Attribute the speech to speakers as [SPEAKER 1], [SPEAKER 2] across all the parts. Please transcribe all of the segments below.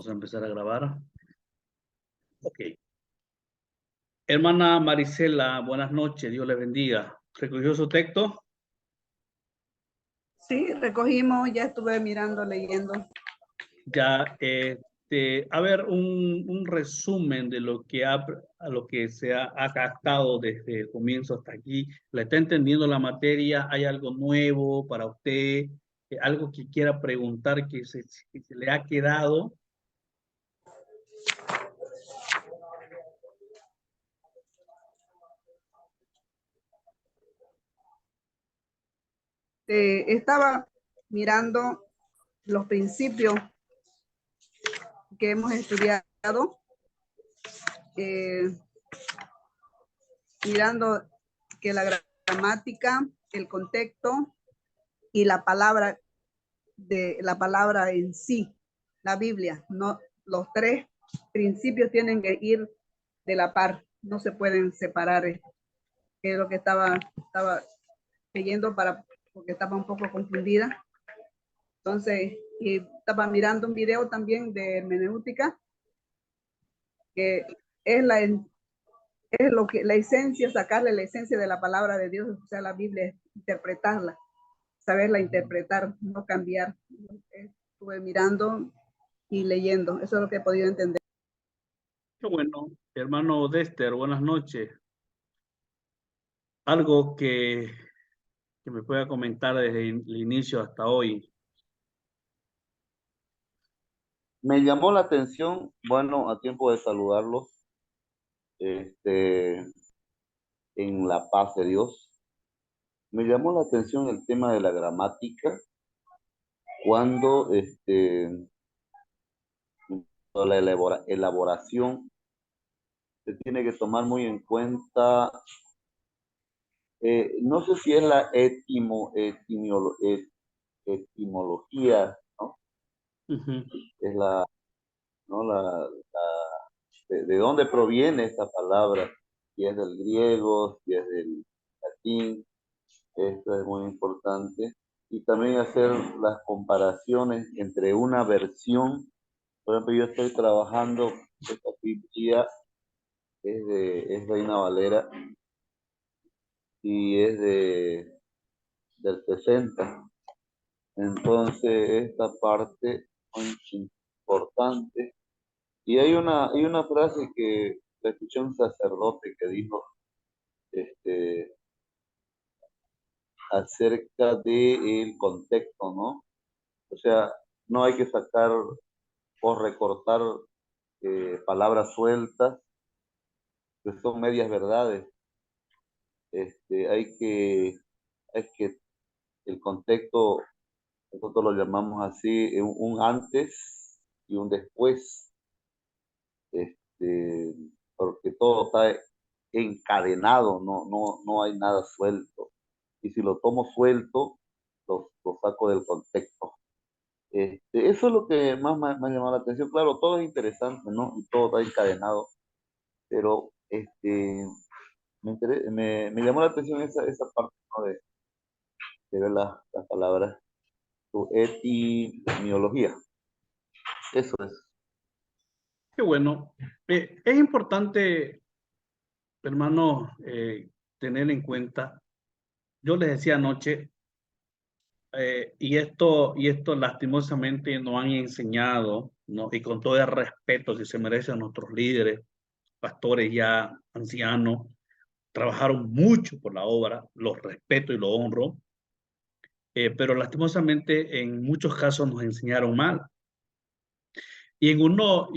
[SPEAKER 1] Vamos a empezar a grabar. Ok. Hermana Marisela, buenas noches, Dios le bendiga. ¿Recogió su texto?
[SPEAKER 2] Sí, recogimos, ya estuve mirando, leyendo.
[SPEAKER 1] Ya, a ver, un resumen de lo que, lo que se ha captado desde el comienzo hasta aquí. ¿Le está entendiendo la materia? ¿Hay algo nuevo para usted? ¿Algo que quiera preguntar que se le ha quedado?
[SPEAKER 2] Estaba mirando los principios que hemos estudiado, mirando que la gramática, el contexto y la palabra en sí, la Biblia, no, los tres principios tienen que ir de la par, no se pueden separar, que es lo que estaba leyendo porque estaba un poco confundida. Entonces, y estaba mirando un video también de hermenéutica, que es lo que la esencia, sacarle la esencia de la palabra de Dios, o sea, la Biblia, interpretarla, saberla interpretar, no cambiar. Estuve mirando y leyendo, eso es lo que he podido entender.
[SPEAKER 1] Qué bueno, hermano Dexter, buenas noches. Algo que me pueda comentar desde el inicio hasta hoy.
[SPEAKER 3] Me llamó la atención, bueno, a tiempo de saludarlos, en la paz de Dios. Me llamó la atención el tema de la gramática, cuando la elaboración se tiene que tomar muy en cuenta, no sé si es la etimología, ¿no?
[SPEAKER 1] Uh-huh.
[SPEAKER 3] Es ¿no? De dónde proviene esta palabra, si es del griego, si es del latín. Esto es muy importante. Y también hacer las comparaciones entre una versión. Por ejemplo, yo estoy trabajando, esta Biblia es Reina Valera y es del 60. Entonces, esta parte es muy importante. Y hay una frase que escuché un sacerdote que dijo, acerca del contexto, ¿no? O sea, no hay que sacar o recortar palabras sueltas que son medias verdades. Hay que el contexto, nosotros lo llamamos así, un antes y un después, este, porque todo está encadenado, no hay nada suelto. Y si lo tomo suelto, lo saco del contexto. Eso es lo que más me ha llamado la atención. Claro, todo es interesante, ¿no? Y todo está encadenado, pero me llamó la atención esa parte, ¿no? De ver las palabras, su etimología. Eso es.
[SPEAKER 1] Qué bueno. Es importante, hermano, tener en cuenta, yo les decía anoche, y esto lastimosamente nos han enseñado, ¿no? Y con todo el respeto que se merecen nuestros líderes, pastores ya ancianos, trabajaron mucho por la obra, los respeto y los honro, pero lastimosamente en muchos casos nos enseñaron mal. Y en uno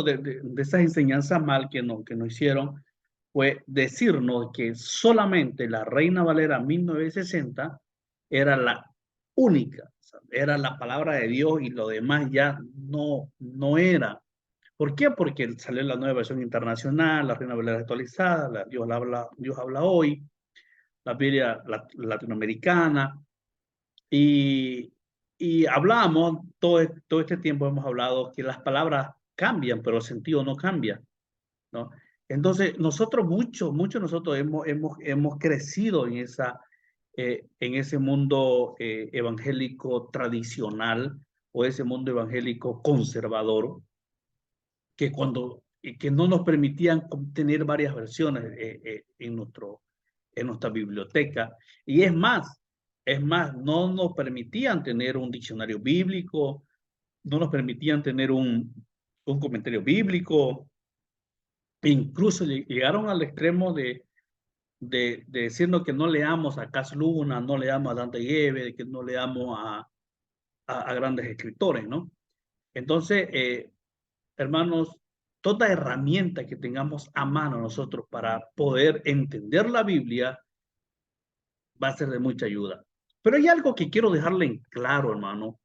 [SPEAKER 1] de esas enseñanzas mal que nos hicieron fue decirnos que solamente la Reina Valera 1960 era la única, o sea, era la palabra de Dios y lo demás ya no era. ¿Por qué? Porque salió la nueva versión internacional, la Reina Valera actualizada, Dios habla hoy, la Biblia latinoamericana, y, y hablamos, todo este tiempo hemos hablado que las palabras cambian, pero el sentido no cambia, ¿no? Entonces, muchos nosotros hemos crecido en ese mundo evangélico tradicional o ese mundo evangélico conservador, que no nos permitían tener varias versiones en nuestra biblioteca. Y es más, no nos permitían tener un diccionario bíblico, no nos permitían tener un comentario bíblico, e incluso llegaron al extremo de decirnos que no leamos a Cas Luna, no leamos a Dante Gebel, que no leamos a grandes escritores, ¿no? Entonces, hermanos, toda herramienta que tengamos a mano nosotros para poder entender la Biblia va a ser de mucha ayuda. Pero hay algo que quiero dejarle en claro, hermano.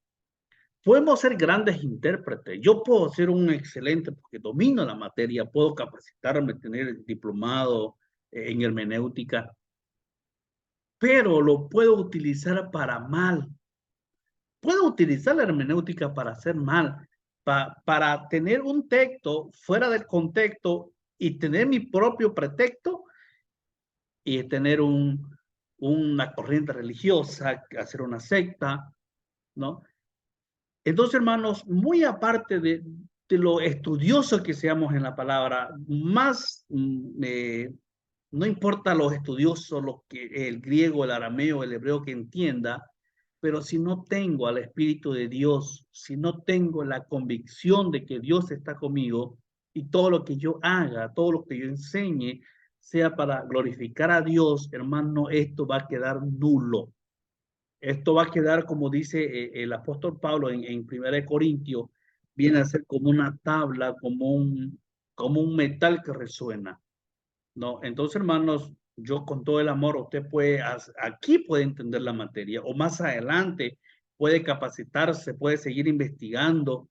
[SPEAKER 1] Podemos ser grandes intérpretes. Yo puedo ser un excelente, porque domino la materia, puedo capacitarme, tener diplomado en hermenéutica, pero lo puedo utilizar para mal. Puedo utilizar la hermenéutica para hacer mal, para tener un texto fuera del contexto y tener mi propio pretexto y tener una corriente religiosa, hacer una secta, ¿no? Entonces, hermanos, muy aparte de lo estudioso que seamos en la palabra, más no importa los estudiosos, el griego, el arameo, el hebreo que entienda, pero si no tengo al Espíritu de Dios, si no tengo la convicción de que Dios está conmigo y todo lo que yo haga, todo lo que yo enseñe, sea para glorificar a Dios, hermano, esto va a quedar nulo. Esto va a quedar, como dice el apóstol Pablo en 1 Corintios, viene a ser como una tabla, como un metal que resuena, ¿no? Entonces, hermanos, yo con todo el amor, usted puede, aquí puede entender la materia, o más adelante puede capacitarse, puede seguir investigando,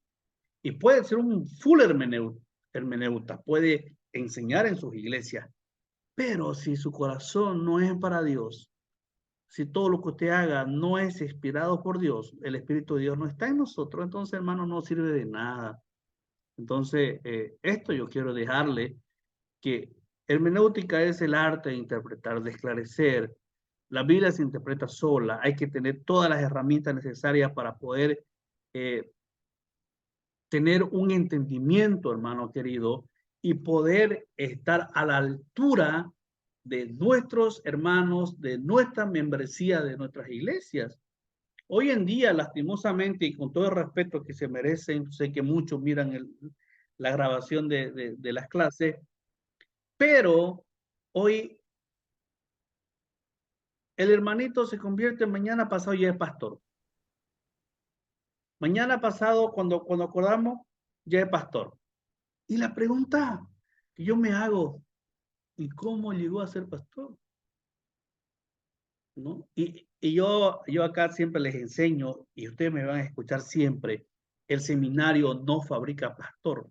[SPEAKER 1] y puede ser un full hermeneuta, puede enseñar en sus iglesias, pero si su corazón no es para Dios, si todo lo que usted haga no es inspirado por Dios, el Espíritu de Dios no está en nosotros, entonces, hermano, no sirve de nada. Entonces, esto yo quiero dejarle, que hermenéutica es el arte de interpretar, de esclarecer. La Biblia se interpreta sola, hay que tener todas las herramientas necesarias para poder tener un entendimiento, hermano querido, y poder estar a la altura de nuestros hermanos, de nuestra membresía, de nuestras iglesias. Hoy en día, lastimosamente, y con todo el respeto que se merecen, sé que muchos miran la grabación de las clases, pero hoy el hermanito se convierte mañana pasado ya es pastor. Mañana pasado, cuando acordamos, ya es pastor. Y la pregunta que yo me hago, ¿y cómo llegó a ser pastor? ¿No? Y yo acá siempre les enseño, y ustedes me van a escuchar siempre, el seminario no fabrica pastor.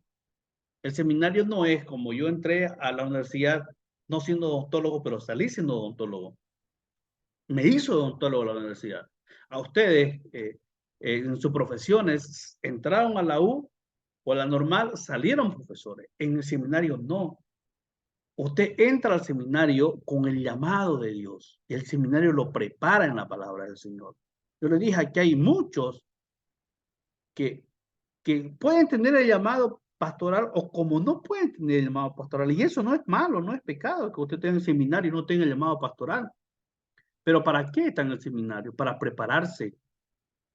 [SPEAKER 1] El seminario no es como yo entré a la universidad no siendo odontólogo, pero salí siendo odontólogo. Me hizo odontólogo la universidad. A ustedes, en sus profesiones, entraron a la U o a la normal, salieron profesores. En el seminario no. Usted entra al seminario con el llamado de Dios y el seminario lo prepara en la palabra del Señor. Yo le dije que hay muchos que, que pueden tener el llamado pastoral o como no pueden tener el llamado pastoral. Y eso no es malo, no es pecado que usted tenga el seminario y no tenga el llamado pastoral. Pero ¿para qué está en el seminario? Para prepararse.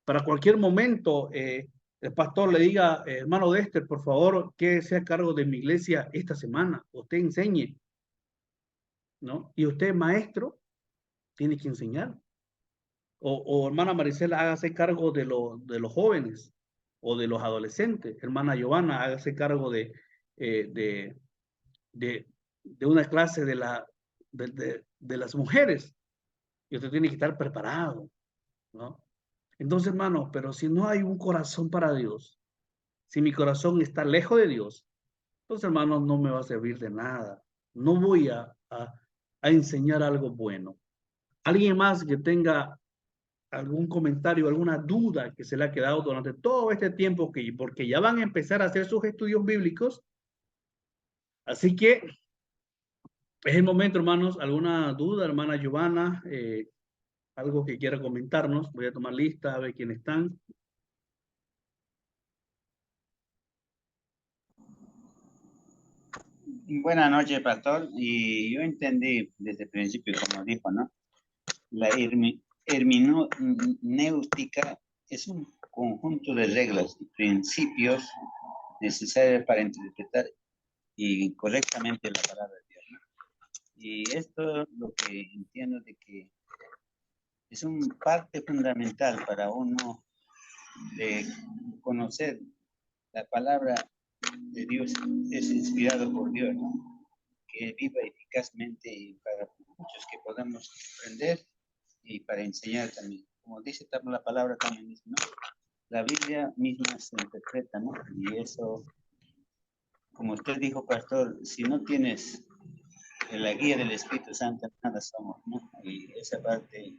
[SPEAKER 1] Para cualquier momento, el pastor le diga, hermano Dexter, por favor, que sea a cargo de mi iglesia esta semana. Usted enseñe, ¿no? Y usted, maestro, tiene que enseñar. O hermana Maricela, hágase cargo de los jóvenes o de los adolescentes. Hermana Giovanna, hágase cargo eh, de, de, de una clase de las mujeres. Y usted tiene que estar preparado, ¿no? Entonces, hermano, pero si no hay un corazón para Dios, si mi corazón está lejos de Dios, entonces, hermano, no me va a servir de nada. No voy a enseñar algo bueno. Alguien más que tenga algún comentario, alguna duda que se le ha quedado durante todo este tiempo, porque ya van a empezar a hacer sus estudios bíblicos. Así que es el momento, hermanos. ¿Alguna duda, hermana Giovanna? Algo que quiera comentarnos. Voy a tomar lista, a ver quiénes están.
[SPEAKER 4] Buenas noches, pastor. Y yo entendí desde el principio, como dijo, ¿no? La hermenéutica es un conjunto de reglas y principios necesarios para interpretar y correctamente la palabra de Dios, ¿no? Y esto es lo que entiendo de que es una parte fundamental para uno de conocer la palabra de Dios, es inspirado por Dios, ¿no? Que viva eficazmente y para muchos que podamos aprender y para enseñar también. Como dice la palabra también, ¿no? La Biblia misma se interpreta, ¿no? Y eso, como usted dijo, pastor, si no tienes la guía del Espíritu Santo, nada somos, ¿no? Y esa parte,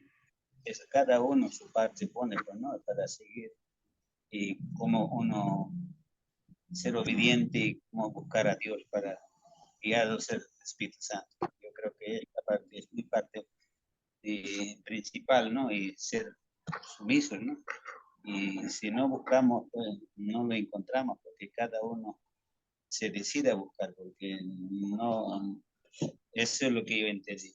[SPEAKER 4] es cada uno su parte pone, pues, ¿no? Para seguir y cómo uno ser obediente y cómo buscar a Dios para guiados el Espíritu Santo. Yo creo que esta parte es mi parte principal, ¿no? Y ser sumisos, ¿no? Y si no buscamos, pues no lo encontramos, porque cada uno se decide a buscar, porque no, eso es lo que yo entendí.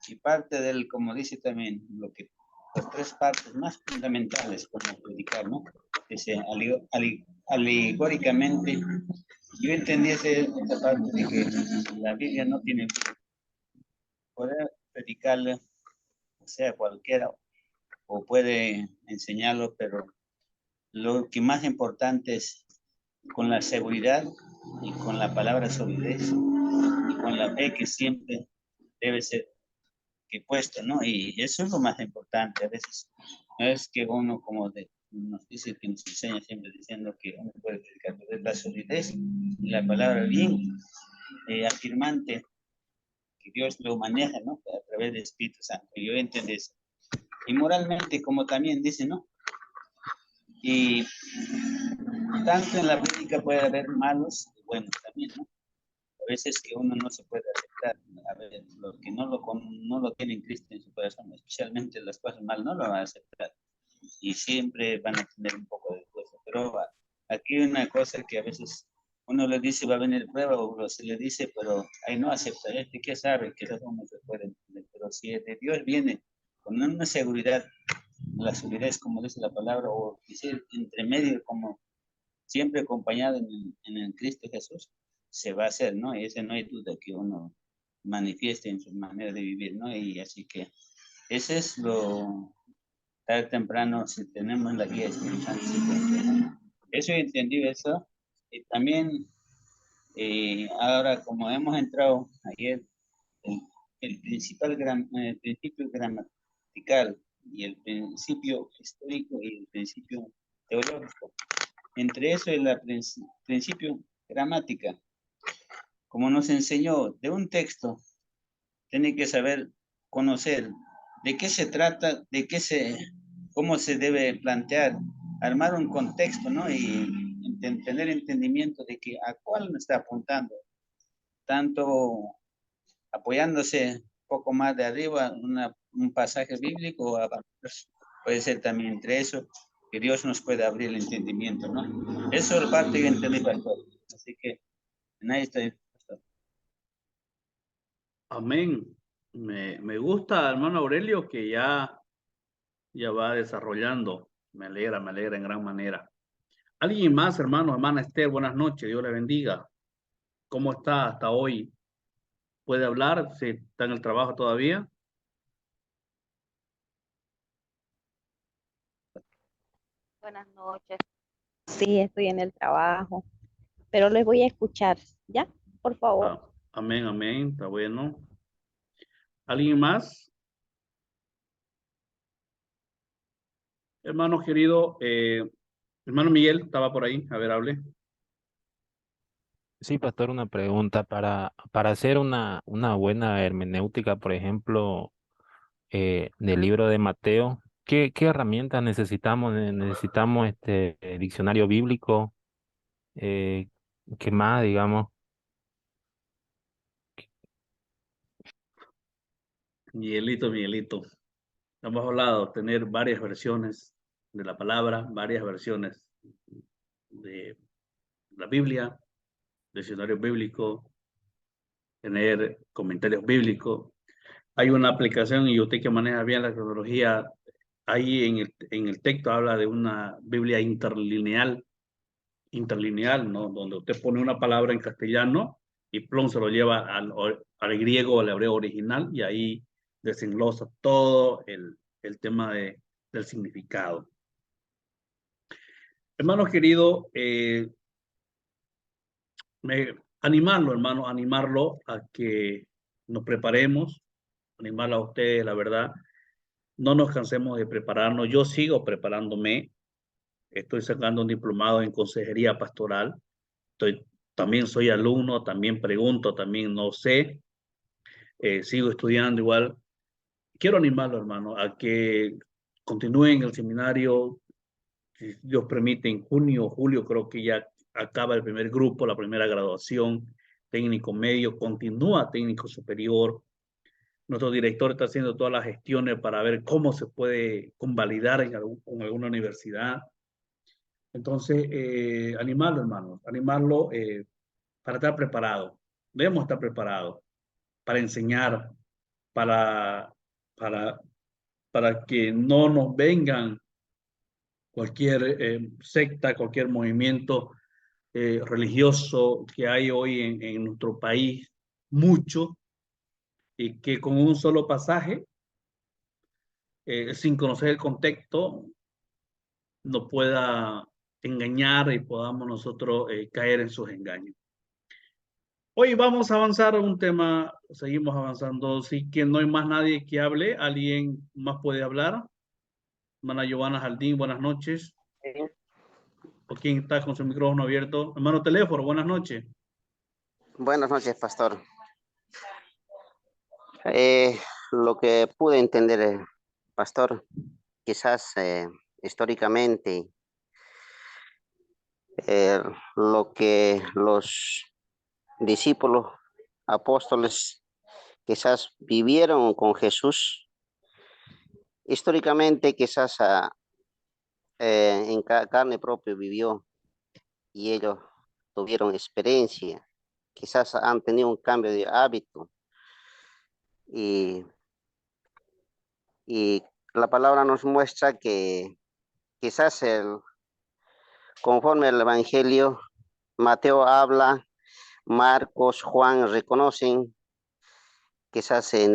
[SPEAKER 4] Y parte del, como dice también, lo que las tres partes más fundamentales como predicar, ¿no? Dice, alegóricamente, yo entendí esa parte de que la Biblia no tiene poder predicarle, o sea, cualquiera, o puede enseñarlo, pero lo que más importante es con la seguridad y con la palabra solidez y con la fe que siempre debe ser que puesto, ¿no? Y eso es lo más importante. A veces no es que uno, como nos dice, que nos enseña siempre diciendo que uno puede predicar, pero es la solidez y la palabra bien afirmante que Dios lo maneja, ¿no? A través del Espíritu Santo. Y yo entiendo eso. Y moralmente, como también dice, ¿no? Y tanto en la práctica puede haber malos y buenos también, ¿no? A veces que uno no se puede aceptar, a ver, los que no lo tienen Cristo en su corazón, especialmente las cosas mal, no lo van a aceptar. Y siempre van a tener un poco de fuerza. Pero aquí hay una cosa que a veces uno le dice va a venir prueba o se le dice, pero ahí no acepta. ¿Qué sabe? Que eso no se puede entender. Pero si de Dios viene con una seguridad, la seguridad es como dice la palabra, o decir, entre medio, como siempre acompañado en el Cristo Jesús, se va a hacer, ¿no? Y ese no hay duda que uno manifieste en su manera de vivir, ¿no? Y así que ese es lo, tarde o temprano, si tenemos la guía espiritual, eso he entendido eso. Y también, ahora como hemos entrado ayer, el, el principio gramatical y el principio histórico y el principio teológico. Entre eso y el principio gramática, como nos enseñó de un texto, tiene que saber conocer de qué se trata, cómo se debe plantear, armar un contexto, ¿no? Y tener entendimiento de que a cuál me está apuntando, tanto apoyándose un poco más de arriba, un pasaje bíblico, puede ser también entre eso, que Dios nos puede abrir el entendimiento, ¿no? Eso es la parte que entendí, pastor. Así que, ahí está, pastor.
[SPEAKER 1] Amén. Me gusta, hermano Aurelio, que ya va desarrollando. Me alegra en gran manera. ¿Alguien más, hermano, hermana Esther? Buenas noches, Dios le bendiga. ¿Cómo está hasta hoy? ¿Puede hablar? ¿Si está en el trabajo todavía?
[SPEAKER 5] Buenas noches. Sí, estoy en el trabajo, pero les voy a escuchar, ¿ya? Por favor.
[SPEAKER 1] Amén, amén, está bueno. ¿Alguien más? Hermano querido, hermano Miguel, estaba por ahí, a ver, hable.
[SPEAKER 6] Sí, pastor, una pregunta. Para hacer una buena hermenéutica, por ejemplo, del libro de Mateo, ¿qué herramientas necesitamos? ¿Necesitamos este diccionario bíblico? Eh, ¿Qué más, digamos?
[SPEAKER 1] Miguelito. Hemos hablado de tener varias versiones de la palabra, varias versiones de la Biblia, diccionario bíblico, tener comentarios bíblicos. Hay una aplicación y usted que maneja bien la cronología, ahí en el texto habla de una Biblia interlineal, ¿no? Donde usted pone una palabra en castellano y plum se lo lleva al griego o al hebreo original y ahí desenglosa todo el tema del significado. Hermanos queridos, animarlo, hermano, animarlo a que nos preparemos, animarlo a ustedes, la verdad. No nos cansemos de prepararnos. Yo sigo preparándome. Estoy sacando un diplomado en consejería pastoral. También soy alumno, también pregunto, también no sé. Sigo estudiando igual. Quiero animarlo, hermano, a que continúen el seminario. Si Dios permite, en junio o julio creo que ya acaba el primer grupo, la primera graduación, técnico medio, continúa técnico superior. Nuestro director está haciendo todas las gestiones para ver cómo se puede convalidar en alguna universidad. Entonces, animarlo, hermanos, animarlo para estar preparado. Debemos estar preparados para enseñar, para, para, para que no nos vengan cualquier secta, cualquier movimiento religioso que hay hoy en nuestro país, mucho, y que con un solo pasaje, sin conocer el contexto, nos pueda engañar y podamos nosotros caer en sus engaños. Hoy vamos a avanzar a un tema, seguimos avanzando. Si que no hay más nadie que hable, ¿alguien más puede hablar? Hermana Giovanna Jaldín, buenas noches. ¿O quién está con su micrófono abierto? Hermano Teléfono, buenas noches.
[SPEAKER 7] Buenas noches, pastor. Lo que pude entender, pastor, quizás históricamente, lo que los discípulos, apóstoles, quizás vivieron con Jesús, históricamente quizás en carne propia vivió y ellos tuvieron experiencia, quizás han tenido un cambio de hábito y la palabra nos muestra que quizás conforme al Evangelio, Mateo habla, Marcos, Juan reconocen, quizás en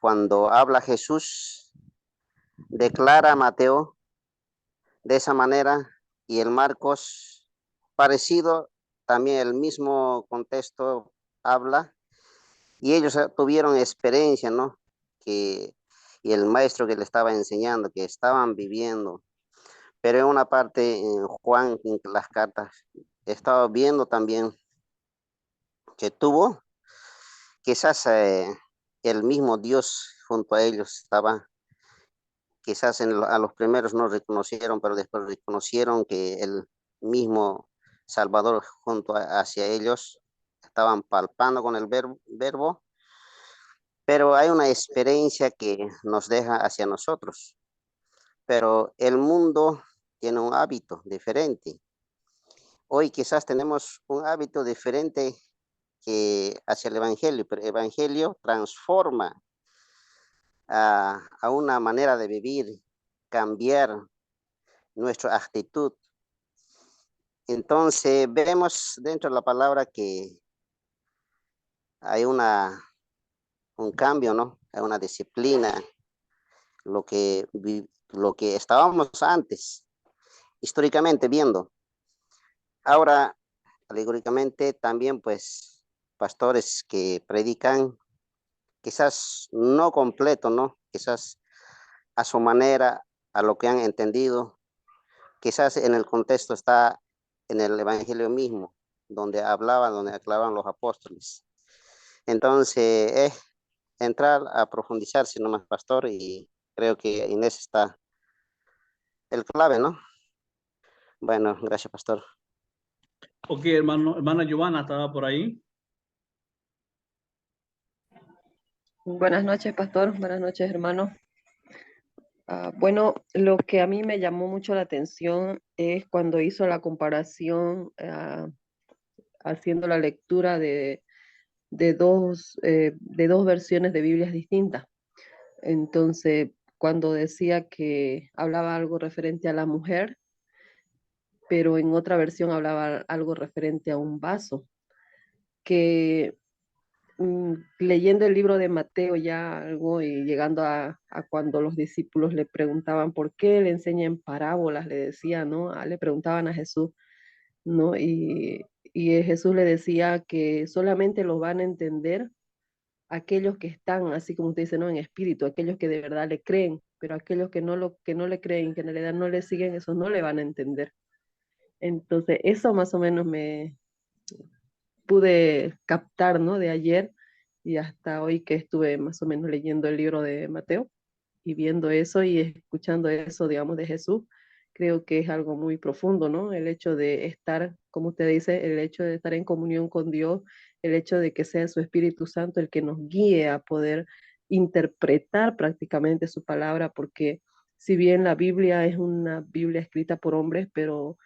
[SPEAKER 7] cuando habla Jesús, declara a Mateo de esa manera y el Marcos parecido, también el mismo contexto habla y ellos tuvieron experiencia, ¿no? Y el maestro que le estaba enseñando, que estaban viviendo. Pero en una parte, en Juan, en las cartas, estaba viendo también que tuvo, quizás el mismo Dios junto a ellos estaba, quizás a los primeros no reconocieron, pero después reconocieron que el mismo Salvador junto hacia ellos estaban palpando con el verbo, pero hay una experiencia que nos deja hacia nosotros. Pero el mundo tiene un hábito diferente. Hoy quizás tenemos un hábito diferente que hacia el Evangelio, pero el Evangelio transforma a una manera de vivir, cambiar nuestra actitud. Entonces vemos dentro de la palabra que hay un cambio, ¿no? Hay una disciplina, lo que estábamos antes, históricamente viendo. Ahora, alegóricamente, también pues pastores que predican, quizás no completo, ¿no? Quizás a su manera, a lo que han entendido, quizás en el contexto está en el Evangelio mismo, donde aclaraban los apóstoles. Entonces, es entrar a profundizarse nomás, pastor, y creo que en eso está el clave, ¿no? Bueno, gracias, pastor.
[SPEAKER 1] Ok, hermana Giovanna, ¿estaba por ahí?
[SPEAKER 8] Buenas noches, pastor. Buenas noches, hermano. Bueno, lo que a mí me llamó mucho la atención es cuando hizo la comparación, haciendo la lectura de dos versiones de Biblias distintas. Entonces, cuando decía que hablaba algo referente a la mujer, pero en otra versión hablaba algo referente a un vaso, que leyendo el libro de Mateo ya algo y llegando a cuando los discípulos le preguntaban por qué le enseña en parábolas, le decía, ¿no? Le preguntaban a Jesús, ¿no? Y Jesús le decía que solamente lo van a entender aquellos que están, así como usted dice, ¿no? En espíritu, aquellos que de verdad le creen, pero aquellos que no le creen, que en realidad no le siguen, esos no le van a entender. Entonces, eso más o menos me pude captar, ¿no? De ayer y hasta hoy que estuve más o menos leyendo el libro de Mateo y viendo eso y escuchando eso, digamos, de Jesús, creo que es algo muy profundo, ¿no? El hecho de estar, como usted dice, el hecho de estar en comunión con Dios, el hecho de que sea su Espíritu Santo el que nos guíe a poder interpretar prácticamente su palabra, porque si bien la Biblia es una Biblia escrita por hombres, pero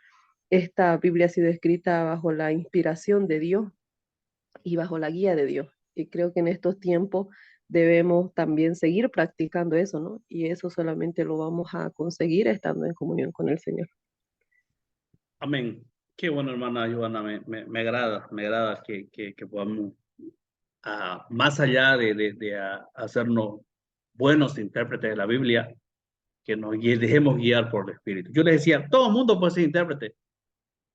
[SPEAKER 8] esta Biblia ha sido escrita bajo la inspiración de Dios y bajo la guía de Dios. Y creo que en estos tiempos debemos también seguir practicando eso, ¿no? Y eso solamente lo vamos a conseguir estando en comunión con el Señor.
[SPEAKER 1] Amén. Qué bueno, hermana Joana, me agrada que podamos, más allá de hacernos buenos intérpretes de la Biblia, que nos dejemos guiar por el Espíritu. Yo les decía, todo el mundo puede ser intérprete,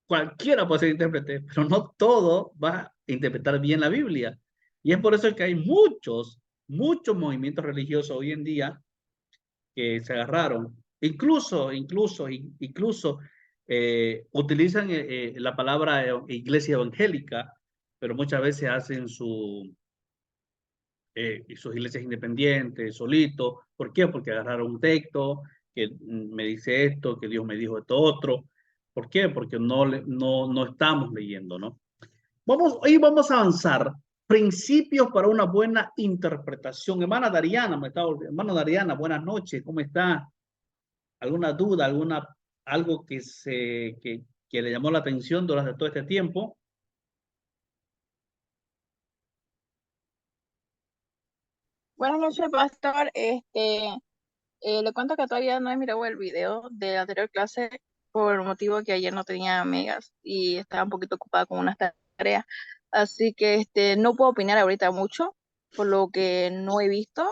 [SPEAKER 1] cualquiera puede ser intérprete, pero no todo va a interpretar bien la Biblia. Y es por eso que hay muchos movimientos religiosos hoy en día que se agarraron, incluso utilizan la palabra iglesia evangélica, pero muchas veces hacen sus iglesias independientes, solito. ¿Por qué? Porque agarraron un texto que me dice esto, que Dios me dijo esto otro. ¿Por qué? Porque no estamos leyendo, ¿no? Hoy vamos a avanzar. Principios para una buena interpretación. Hermana Dariana, hermana Dariana, buenas noches, ¿cómo está? ¿Alguna duda, algo que le llamó la atención durante todo este tiempo?
[SPEAKER 9] Buenas noches, pastor. Le cuento que todavía no he mirado el video de la anterior clase por motivo que ayer no tenía megas y estaba un poquito ocupada con unas tareas. Así que no puedo opinar ahorita mucho por lo que no he visto,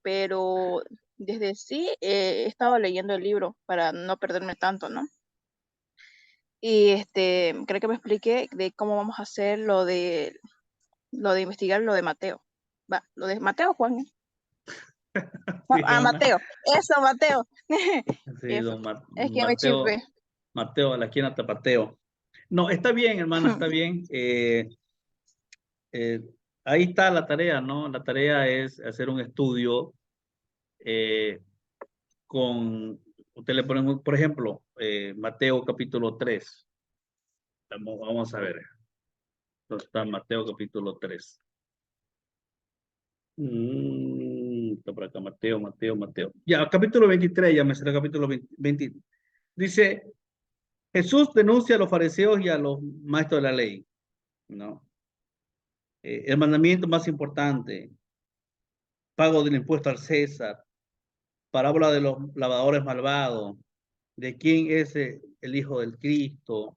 [SPEAKER 9] pero desde sí he estado leyendo el libro para no perderme tanto, ¿no? Y creo que me expliqué de cómo vamos a hacer lo de investigar lo de Mateo. Va, lo de Mateo, Juan.
[SPEAKER 1] Sí,
[SPEAKER 9] Mateo. Eso, Mateo.
[SPEAKER 1] sí,
[SPEAKER 9] Eso. Es que me chispe.
[SPEAKER 1] Mateo, la esquina Tapateo. No, está bien, hermana, está bien. Eh, ahí está la tarea, ¿no? La tarea es hacer un estudio usted le pone, por ejemplo, Mateo capítulo 3. Vamos a ver. ¿Dónde está Mateo capítulo 3? Está por acá, Mateo. Ya, capítulo 23, ya me será capítulo 20. Dice, Jesús denuncia a los fariseos y a los maestros de la ley, ¿no? El mandamiento más importante, pago del impuesto al César, parábola de los lavadores malvados, de quién es el Hijo del Cristo,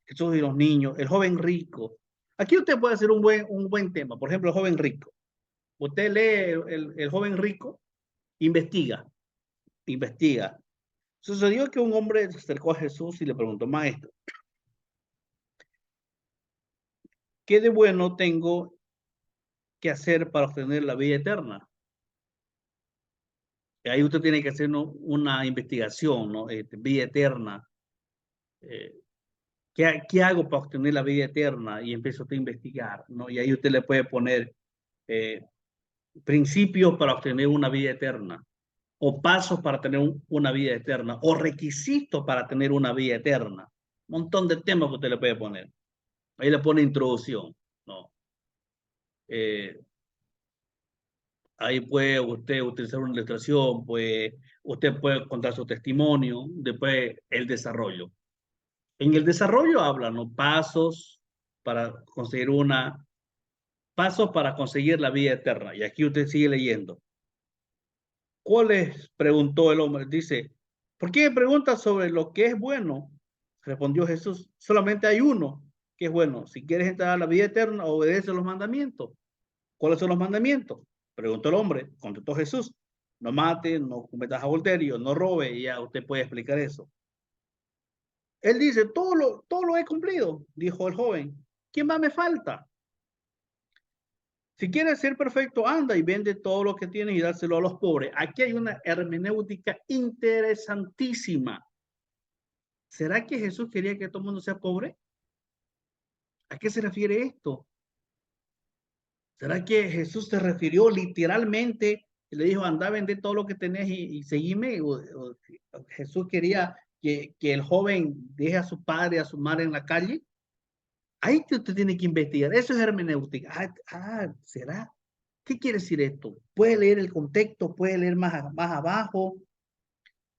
[SPEAKER 1] Jesús y los niños, el joven rico. Aquí usted puede hacer un buen tema, por ejemplo, el joven rico. Usted lee el joven rico, investiga. Sucedió que un hombre se acercó a Jesús y le preguntó, maestro, ¿qué de bueno tengo que hacer para obtener la vida eterna? Y ahí usted tiene que hacer una investigación, ¿no? Vida eterna. ¿Qué hago para obtener la vida eterna? Y empieza usted a investigar, ¿no? Y ahí usted le puede poner principios para obtener una vida eterna, o pasos para tener una vida eterna, o requisitos para tener una vida eterna. Un montón de temas que usted le puede poner. Ahí le pone introducción, ¿no? Ahí puede usted utilizar una ilustración, pues usted puede contar su testimonio, después el desarrollo. En el desarrollo hablan, ¿no? Pasos para conseguir la vida eterna. Y aquí usted sigue leyendo. ¿Cuál es? Preguntó el hombre. Dice, ¿por qué me preguntas sobre lo que es bueno? Respondió Jesús, solamente hay uno que es bueno. Si quieres entrar a la vida eterna, obedece los mandamientos. ¿Cuáles son los mandamientos? Preguntó el hombre, contestó Jesús. No mates, no cometas adulterio, no robes, y ya usted puede explicar eso. Él dice, todo lo he cumplido, dijo el joven. ¿Quién más me falta? Si quieres ser perfecto, anda y vende todo lo que tienes y dárselo a los pobres. Aquí hay una hermenéutica interesantísima. ¿Será que Jesús quería que todo el mundo sea pobre? ¿A qué se refiere esto? ¿Será que Jesús se refirió literalmente y le dijo, anda a vender todo lo que tenés y seguime? ¿O Jesús quería que el joven deje a su padre, a su madre en la calle? Ahí que usted tiene que investigar. Eso es hermenéutica. ¿Será? ¿Qué quiere decir esto? Puede leer el contexto, puede leer más abajo.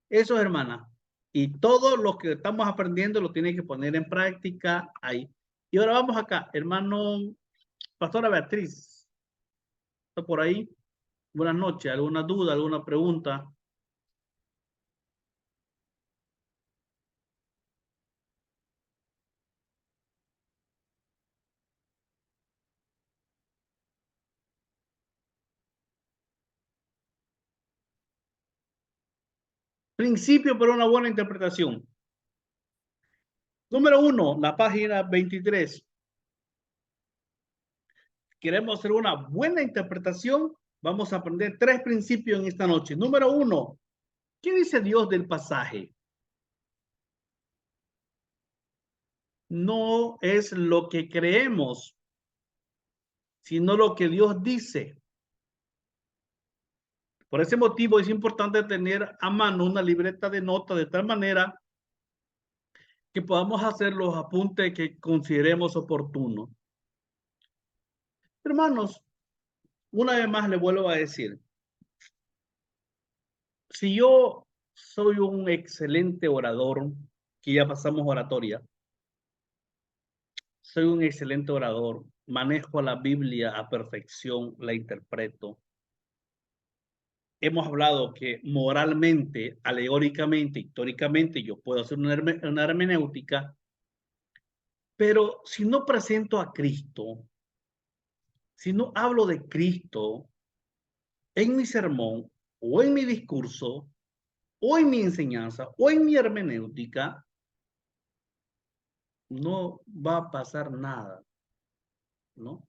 [SPEAKER 1] Eso, hermana. Y todo lo que estamos aprendiendo lo tiene que poner en práctica ahí. Y ahora vamos acá, hermano, pastora Beatriz. ¿Está por ahí? Buenas noches. ¿Alguna duda, alguna pregunta? Principio para una buena interpretación. Número 1, la página 23. Queremos hacer una buena interpretación. Vamos a aprender 3 principios en esta noche. Número 1, ¿qué dice Dios del pasaje? No es lo que creemos, sino lo que Dios dice. Por ese motivo es importante tener a mano una libreta de notas de tal manera que podamos hacer los apuntes que consideremos oportunos. Hermanos, una vez más le vuelvo a decir, si yo soy un excelente orador, que ya pasamos oratoria, soy un excelente orador, manejo la Biblia a perfección, la interpreto. Hemos hablado que moralmente, alegóricamente, históricamente, yo puedo hacer una hermenéutica, pero si no presento a Cristo, si no hablo de Cristo en mi sermón, o en mi discurso, o en mi enseñanza, o en mi hermenéutica, no va a pasar nada, ¿no?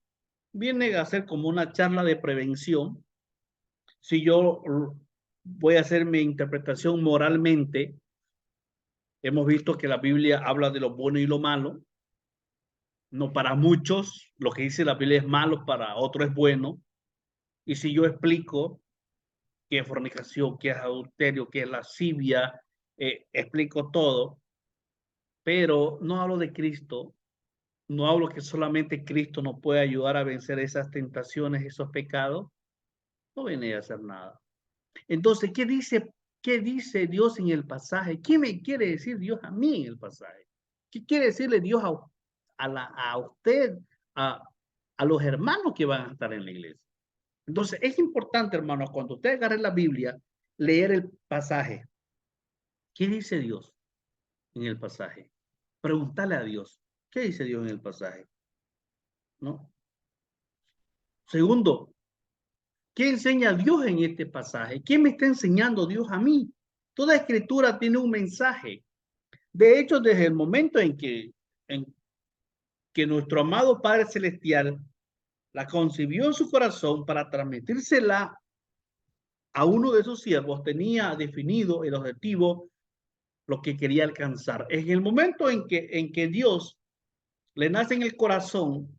[SPEAKER 1] Viene a ser como una charla de prevención. Si yo voy a hacer mi interpretación moralmente, hemos visto que la Biblia habla de lo bueno y lo malo. No, para muchos lo que dice la Biblia es malo, para otros es bueno. Y si yo explico qué es fornicación, qué es adulterio, qué es lascivia, explico todo, pero no hablo de Cristo, no hablo que solamente Cristo nos puede ayudar a vencer esas tentaciones, esos pecados, no viene a hacer nada. Entonces, ¿qué dice Dios en el pasaje? ¿Qué me quiere decir Dios a mí en el pasaje? ¿Qué quiere decirle Dios a usted, a los hermanos que van a estar en la iglesia? Entonces, es importante, hermanos, cuando usted agarre la Biblia, leer el pasaje. ¿Qué dice Dios en el pasaje? Preguntarle a Dios, ¿qué dice Dios en el pasaje? ¿No? Segundo, ¿qué enseña Dios en este pasaje? ¿Qué me está enseñando Dios a mí? Toda escritura tiene un mensaje. De hecho, desde el momento en que nuestro amado Padre Celestial la concibió en su corazón para transmitírsela a uno de sus siervos, tenía definido el objetivo, lo que quería alcanzar. En el momento en que Dios le nace en el corazón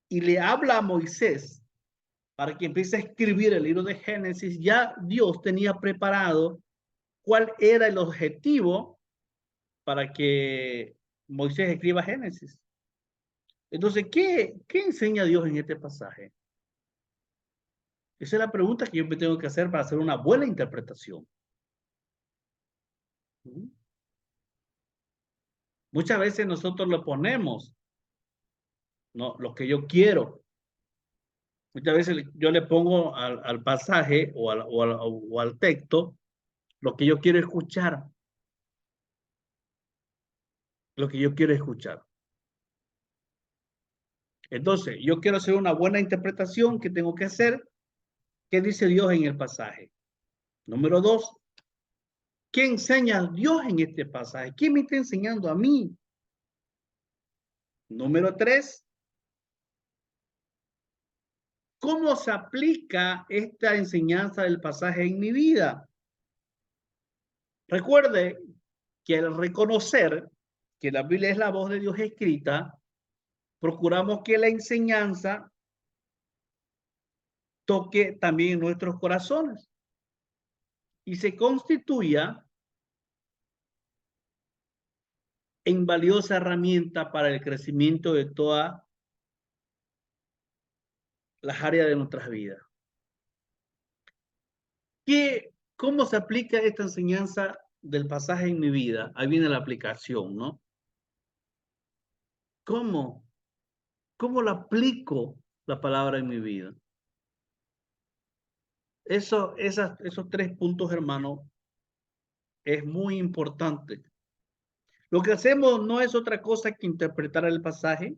[SPEAKER 1] y le habla a Moisés para que empiece a escribir el libro de Génesis, ya Dios tenía preparado cuál era el objetivo para que Moisés escriba Génesis. Entonces, ¿qué enseña Dios en este pasaje? Esa es la pregunta que yo me tengo que hacer para hacer una buena interpretación. ¿Mm? Muchas veces nosotros le ponemos, ¿no?, lo que yo quiero. Muchas veces yo le pongo al pasaje o al texto lo que yo quiero escuchar. Lo que yo quiero escuchar. Entonces, yo quiero hacer una buena interpretación. ¿Qué tengo que hacer? ¿Qué dice Dios en el pasaje? Número 2. ¿Qué enseña Dios en este pasaje? ¿Qué me está enseñando a mí? Número 3. ¿Cómo se aplica esta enseñanza del pasaje en mi vida? Recuerde que al reconocer que la Biblia es la voz de Dios escrita, procuramos que la enseñanza toque también nuestros corazones y se constituya en valiosa herramienta para el crecimiento de todas las áreas de nuestras vidas. ¿Cómo se aplica esta enseñanza del pasaje en mi vida? Ahí viene la aplicación, ¿no? ¿Cómo? ¿Cómo la aplico la palabra en mi vida? Esos 3 puntos, hermano, es muy importante. Lo que hacemos no es otra cosa que interpretar el pasaje,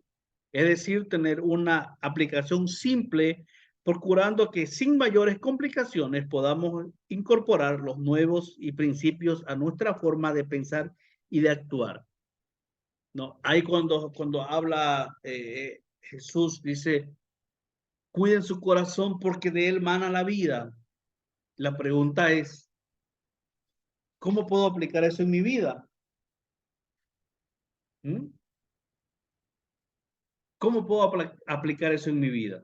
[SPEAKER 1] es decir, tener una aplicación simple, procurando que sin mayores complicaciones podamos incorporar los nuevos y principios a nuestra forma de pensar y de actuar. ¿No? Ahí cuando habla Jesús, dice, cuiden su corazón porque de él mana la vida. La pregunta es, ¿cómo puedo aplicar eso en mi vida? ¿Mm? ¿Cómo puedo aplicar eso en mi vida?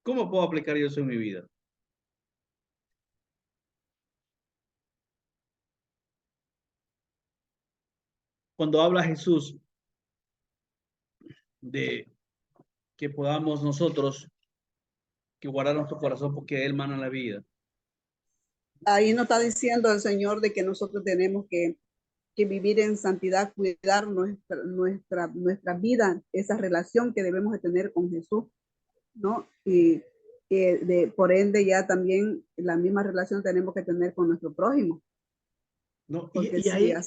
[SPEAKER 1] ¿Cómo puedo aplicar eso en mi vida? Cuando habla Jesús de que podamos nosotros que guardar nuestro corazón porque Él mana la vida.
[SPEAKER 2] Ahí nos está diciendo el Señor de que nosotros tenemos que vivir en santidad, cuidar nuestra vida, esa relación que debemos de tener con Jesús, ¿no? Y por ende ya también la misma relación tenemos que tener con nuestro prójimo.
[SPEAKER 1] ¿No?
[SPEAKER 2] Porque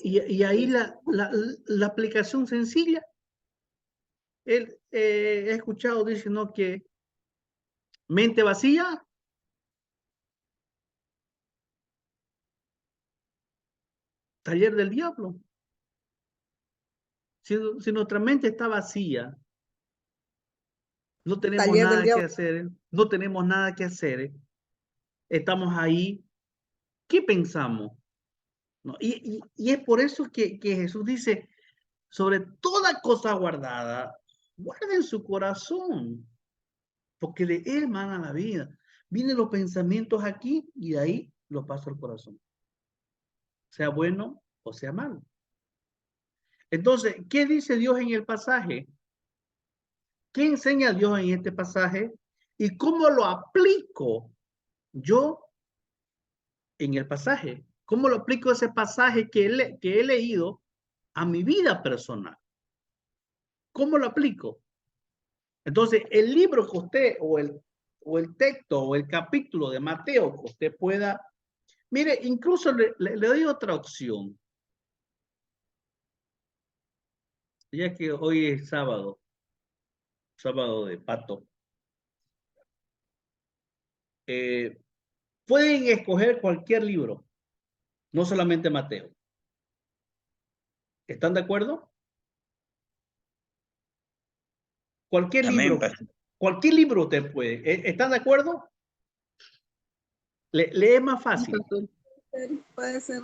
[SPEAKER 1] Y ahí la aplicación sencilla. He escuchado, dice, ¿no?, que mente vacía, taller del diablo. Si nuestra mente está vacía, no tenemos
[SPEAKER 2] taller del
[SPEAKER 1] nada que
[SPEAKER 2] diablo.
[SPEAKER 1] hacer, no tenemos nada que hacer, estamos ahí, ¿qué pensamos? ¿No? Y es por eso que Jesús dice, sobre toda cosa guardada, guarden su corazón, porque de él mana la vida. Vienen los pensamientos aquí y de ahí lo paso al corazón, sea bueno o sea malo. Entonces, ¿qué dice Dios en el pasaje? ¿Qué enseña Dios en este pasaje? ¿Y cómo lo aplico yo en el pasaje? ¿Cómo lo aplico ese pasaje que he leído a mi vida personal? ¿Cómo lo aplico? Entonces, el libro que usted, o el texto, o el capítulo de Mateo que usted pueda, mire, incluso le doy otra opción. Ya que hoy es sábado de pato. Pueden escoger cualquier libro, no solamente Mateo. ¿Están de acuerdo? Cualquier
[SPEAKER 4] Amén,
[SPEAKER 1] libro,
[SPEAKER 4] pastor.
[SPEAKER 1] cualquier libro usted puede. ¿Están de acuerdo? Le es más fácil.
[SPEAKER 2] Puede ser.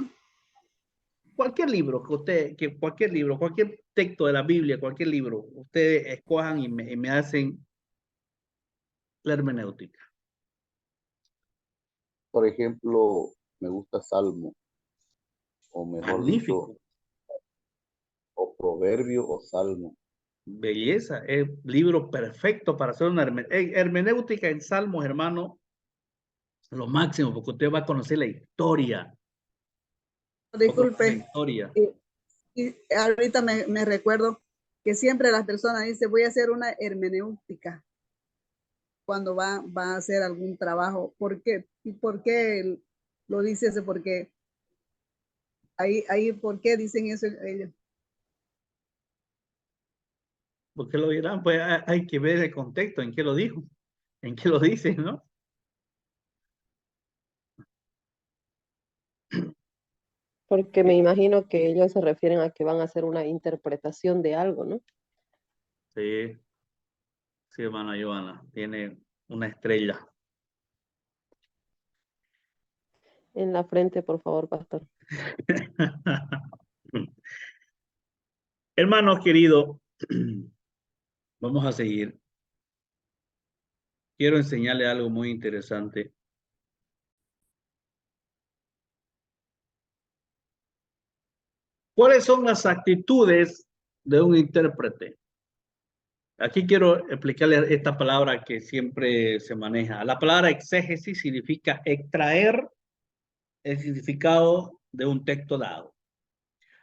[SPEAKER 1] Cualquier libro cualquier texto de la Biblia, cualquier libro, ustedes escojan y me hacen la hermenéutica.
[SPEAKER 3] Por ejemplo, me gusta Salmo, o mejor dicho,
[SPEAKER 1] Magnífico.
[SPEAKER 3] o Proverbio o Salmo.
[SPEAKER 1] Belleza, es libro perfecto para hacer una hermenéutica en Salmos, hermano, lo máximo, porque usted va a conocer la historia.
[SPEAKER 2] Disculpe,
[SPEAKER 1] Historia.
[SPEAKER 2] y ahorita me recuerdo que siempre las personas dicen, voy a hacer una hermenéutica cuando va a hacer algún trabajo. ¿Por qué? ¿Y por qué lo dice eso? Porque ahí, ¿por qué dicen eso ellos?
[SPEAKER 1] ¿Por qué lo dirán? Pues hay que ver el contexto, en qué lo dijo, en qué lo dice, ¿no?
[SPEAKER 8] Porque me imagino que ellos se refieren a que van a hacer una interpretación de algo, ¿no?
[SPEAKER 1] Sí, sí, hermana Joana, tiene una estrella.
[SPEAKER 8] En la frente, por favor, pastor.
[SPEAKER 1] Hermanos queridos, vamos a seguir. Quiero enseñarle algo muy interesante. ¿Cuáles son las actitudes de un intérprete? Aquí quiero explicarle esta palabra que siempre se maneja. La palabra exégesis significa extraer el significado de un texto dado.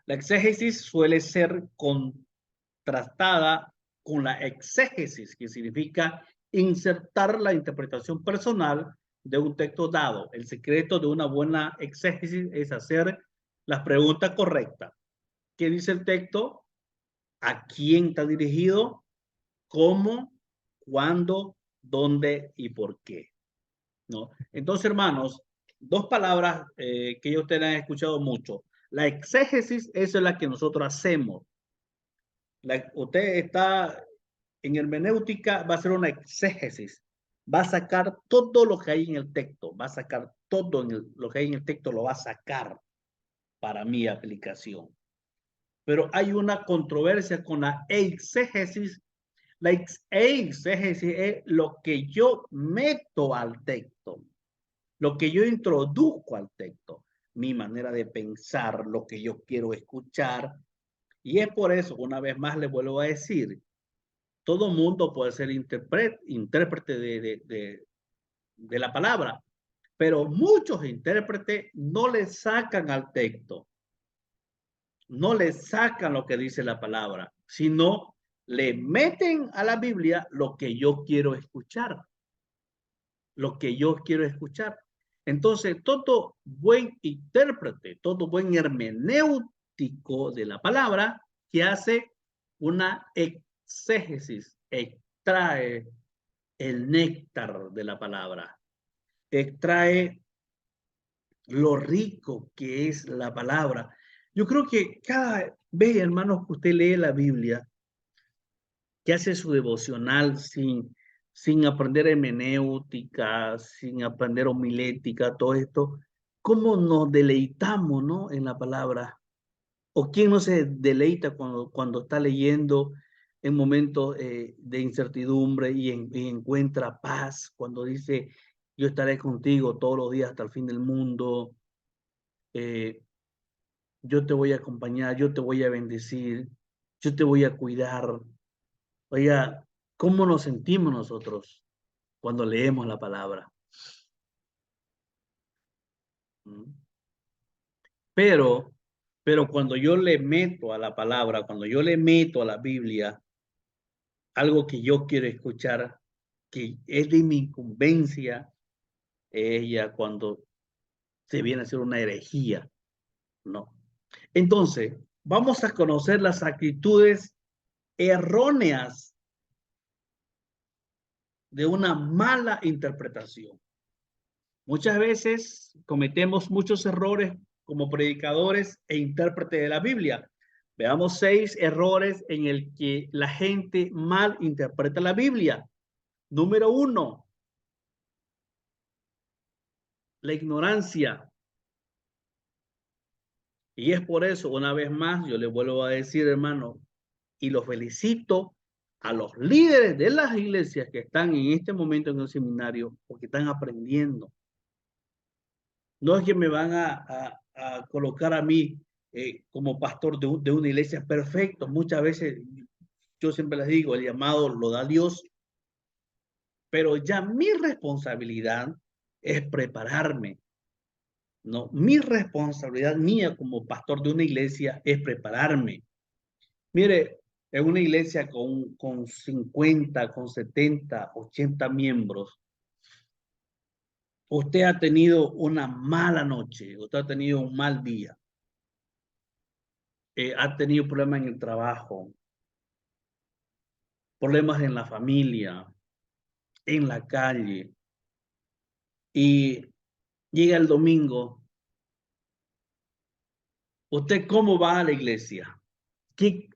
[SPEAKER 1] La exégesis suele ser contrastada con la exégesis, que significa insertar la interpretación personal de un texto dado. El secreto de una buena exégesis es hacer las preguntas correctas. ¿Qué dice el texto? ¿A quién está dirigido? ¿Cómo? ¿Cuándo? ¿Dónde? ¿Y por qué? ¿No? Entonces, hermanos, dos palabras que ellos ustedes han escuchado mucho. La exégesis, esa es la que nosotros hacemos. Usted está en hermenéutica, va a hacer una exégesis. Va a sacar todo lo que hay en el texto. Va a sacar todo lo que hay en el texto, lo va a sacar para mi aplicación. Pero hay una controversia con la exégesis. La exégesis es lo que yo meto al texto, lo que yo introduzco al texto, mi manera de pensar, lo que yo quiero escuchar. Y es por eso, una vez más les vuelvo a decir, todo mundo puede ser intérprete de la palabra, pero muchos intérpretes no le sacan al texto, no le sacan lo que dice la palabra, sino le meten a la Biblia lo que yo quiero escuchar, lo que yo quiero escuchar. Entonces, todo buen intérprete, todo buen hermenéutico de la palabra que hace una exégesis, extrae el néctar de la palabra, extrae lo rico que es la palabra. Yo creo que cada vez, hermanos, que usted lee la Biblia, que hace su devocional sin aprender hermenéutica, sin aprender homilética, todo esto, ¿cómo nos deleitamos, ¿no? En la palabra? ¿O quién no se deleita cuando está leyendo en momentos de incertidumbre y encuentra paz? Cuando dice, yo estaré contigo todos los días hasta el fin del mundo, yo te voy a acompañar, yo te voy a bendecir, yo te voy a cuidar. Oiga, ¿cómo nos sentimos nosotros cuando leemos la palabra? Pero cuando yo le meto a la palabra, cuando yo le meto a la Biblia, algo que yo quiero escuchar, que es de mi incumbencia, ella cuando se viene a hacer una herejía, ¿no? Entonces, vamos a conocer las actitudes erróneas de una mala interpretación. Muchas veces cometemos muchos errores como predicadores e intérpretes de la Biblia. Veamos 6 errores en el que la gente mal interpreta la Biblia. Número 1, la ignorancia. Y es por eso, una vez más, yo le vuelvo a decir, hermano, y los felicito a los líderes de las iglesias que están en este momento en el seminario, porque están aprendiendo. No es que me van a colocar a mí como pastor de una iglesia perfecto. Muchas veces yo siempre les digo, el llamado lo da Dios, pero ya mi responsabilidad es prepararme, ¿no? Mi responsabilidad mía como pastor de una iglesia es prepararme. Mire, en una iglesia con 50, con 70, 80 miembros, usted ha tenido una mala noche, usted ha tenido un mal día, ha tenido problemas en el trabajo, problemas en la familia, en la calle, y llega el domingo, ¿usted cómo va a la iglesia? ¿Qué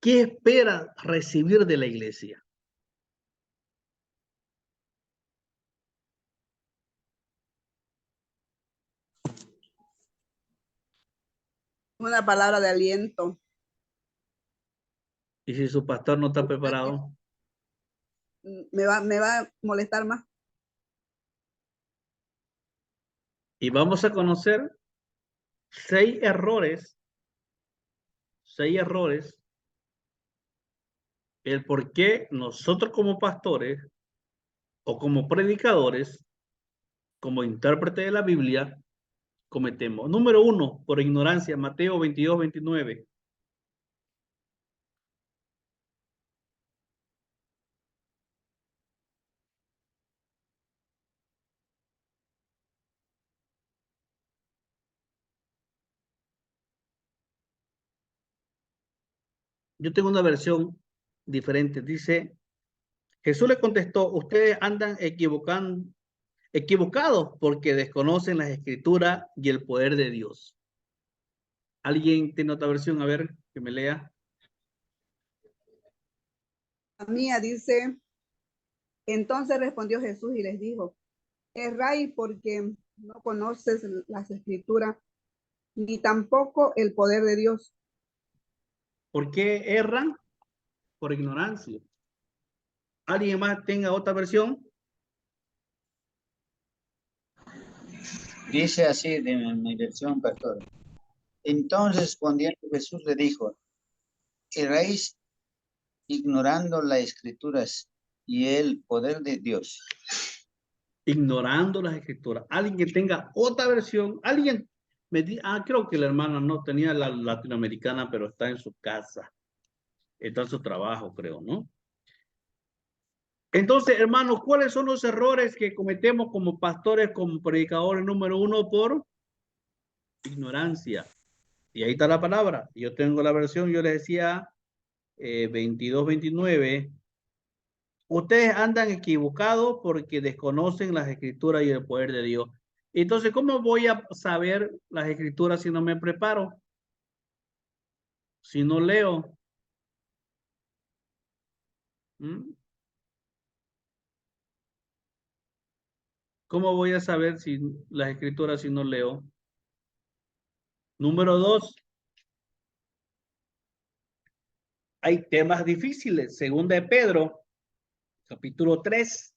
[SPEAKER 1] espera recibir de la iglesia?
[SPEAKER 2] Una palabra de aliento.
[SPEAKER 1] Y si su pastor no está preparado,
[SPEAKER 2] Me va a molestar más.
[SPEAKER 1] y vamos a conocer 6 errores, el por qué nosotros como pastores o como predicadores, como intérprete de la Biblia, cometemos. Número 1, por ignorancia, Mateo 22, 29. Yo tengo una versión diferente. Dice, Jesús le contestó, ustedes andan equivocados porque desconocen las escrituras y el poder de Dios. ¿Alguien tiene otra versión? A ver, que me lea.
[SPEAKER 2] La mía dice, entonces respondió Jesús y les dijo, erráis porque no conoces las escrituras ni tampoco el poder de Dios.
[SPEAKER 1] ¿Por qué erran? Por ignorancia. ¿Alguien más tenga otra versión?
[SPEAKER 4] Dice así de mi versión, pastor. Entonces respondiendo Jesús le dijo, erráis ignorando las escrituras y el poder de Dios.
[SPEAKER 1] Ignorando las escrituras. Alguien que tenga otra versión, alguien me dice, creo que la hermana no tenía la latinoamericana, pero está en su casa, está en su trabajo, creo, ¿no? Entonces, hermanos, ¿cuáles son los errores que cometemos como pastores, como predicadores? Número 1, por ignorancia. Y ahí está la palabra. Yo tengo la versión, yo les decía 22, 29. Ustedes andan equivocados porque desconocen las escrituras y el poder de Dios. Entonces, ¿cómo voy a saber las escrituras si no me preparo? Si no leo. ¿Mm? ¿Cómo voy a saber si las escrituras si no leo? Número 2, hay temas difíciles. Segunda de Pedro, capítulo 3.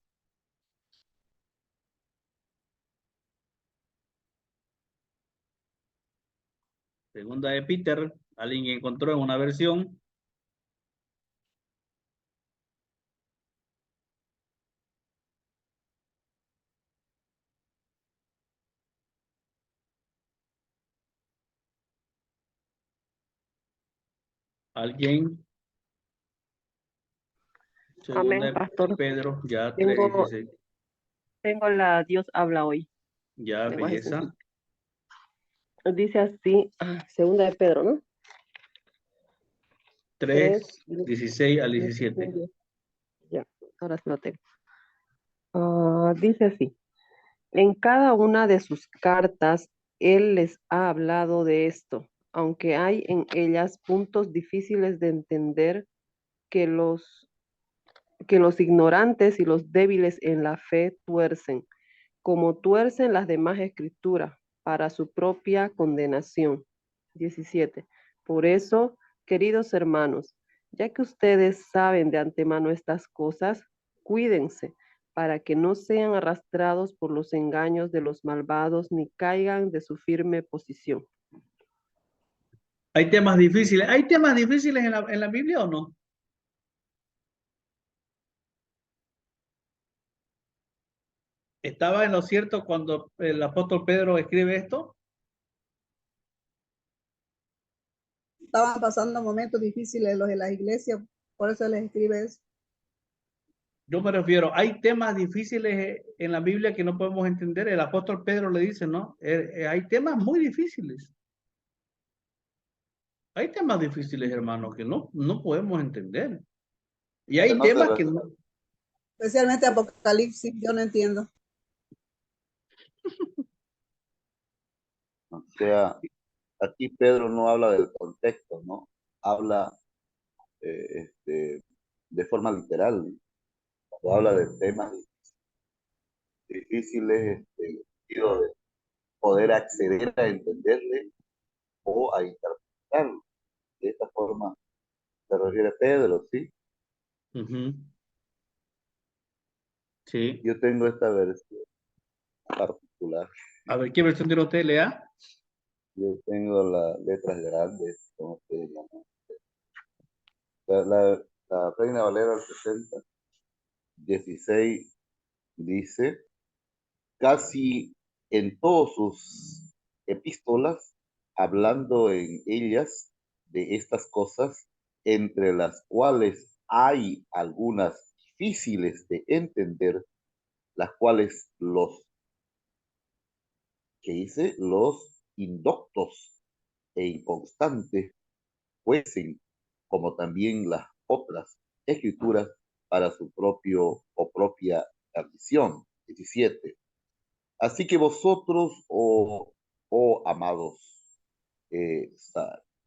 [SPEAKER 1] Segunda de Peter, alguien encontró en una versión. Alguien. Segunda
[SPEAKER 8] Amén,
[SPEAKER 1] de
[SPEAKER 8] pastor.
[SPEAKER 1] Pedro, ya
[SPEAKER 8] Tengo,
[SPEAKER 1] 3:16.
[SPEAKER 8] tengo la Dios habla hoy.
[SPEAKER 1] Ya,
[SPEAKER 8] Lenguaje
[SPEAKER 1] belleza.
[SPEAKER 8] sencillo. Dice así, segunda de Pedro, ¿no?
[SPEAKER 1] 3:16 al 17.
[SPEAKER 8] Ya, ahora sí lo tengo. Dice así, en cada una de sus cartas, él les ha hablado de esto, aunque hay en ellas puntos difíciles de entender que los ignorantes y los débiles en la fe tuercen, como tuercen las demás escrituras, para su propia condenación. 17. Por eso, queridos hermanos, ya que ustedes saben de antemano estas cosas, cuídense para que no sean arrastrados por los engaños de los malvados ni caigan de su firme posición.
[SPEAKER 1] Hay temas difíciles. ¿Hay temas difíciles en la Biblia o no? ¿Estaba en lo cierto cuando el apóstol Pedro escribe esto?
[SPEAKER 2] Estaban pasando momentos difíciles los de las iglesias, por eso les escribe eso.
[SPEAKER 1] Yo me refiero, hay temas difíciles en la Biblia que no podemos entender. El apóstol Pedro le dice, ¿no? Hay temas muy difíciles. Hay temas difíciles, hermano, que no podemos entender. Y hay
[SPEAKER 3] No se
[SPEAKER 1] temas que
[SPEAKER 3] refiere,
[SPEAKER 1] no.
[SPEAKER 2] Especialmente Apocalipsis, yo no entiendo.
[SPEAKER 3] o sea, aquí Pedro no habla del contexto, ¿no? Habla de forma literal, cuando habla de temas difíciles, sentido de poder acceder a entenderle o a interpretarlo. De esta forma se refiere Pedro, ¿sí?
[SPEAKER 1] Ujú. Sí.
[SPEAKER 3] Yo tengo esta versión particular.
[SPEAKER 1] A ver, ¿qué versión tiene usted, Lea?
[SPEAKER 3] Yo tengo las letras grandes, como ustedes llaman. La Reina Valera 60, 16 dice, casi en todas sus epístolas, hablando en ellas de estas cosas, entre las cuales hay algunas difíciles de entender, las cuales los indoctos e inconstantes fuesen, como también las otras escrituras, para su propio o propia ambición. 17. Así que vosotros, amados,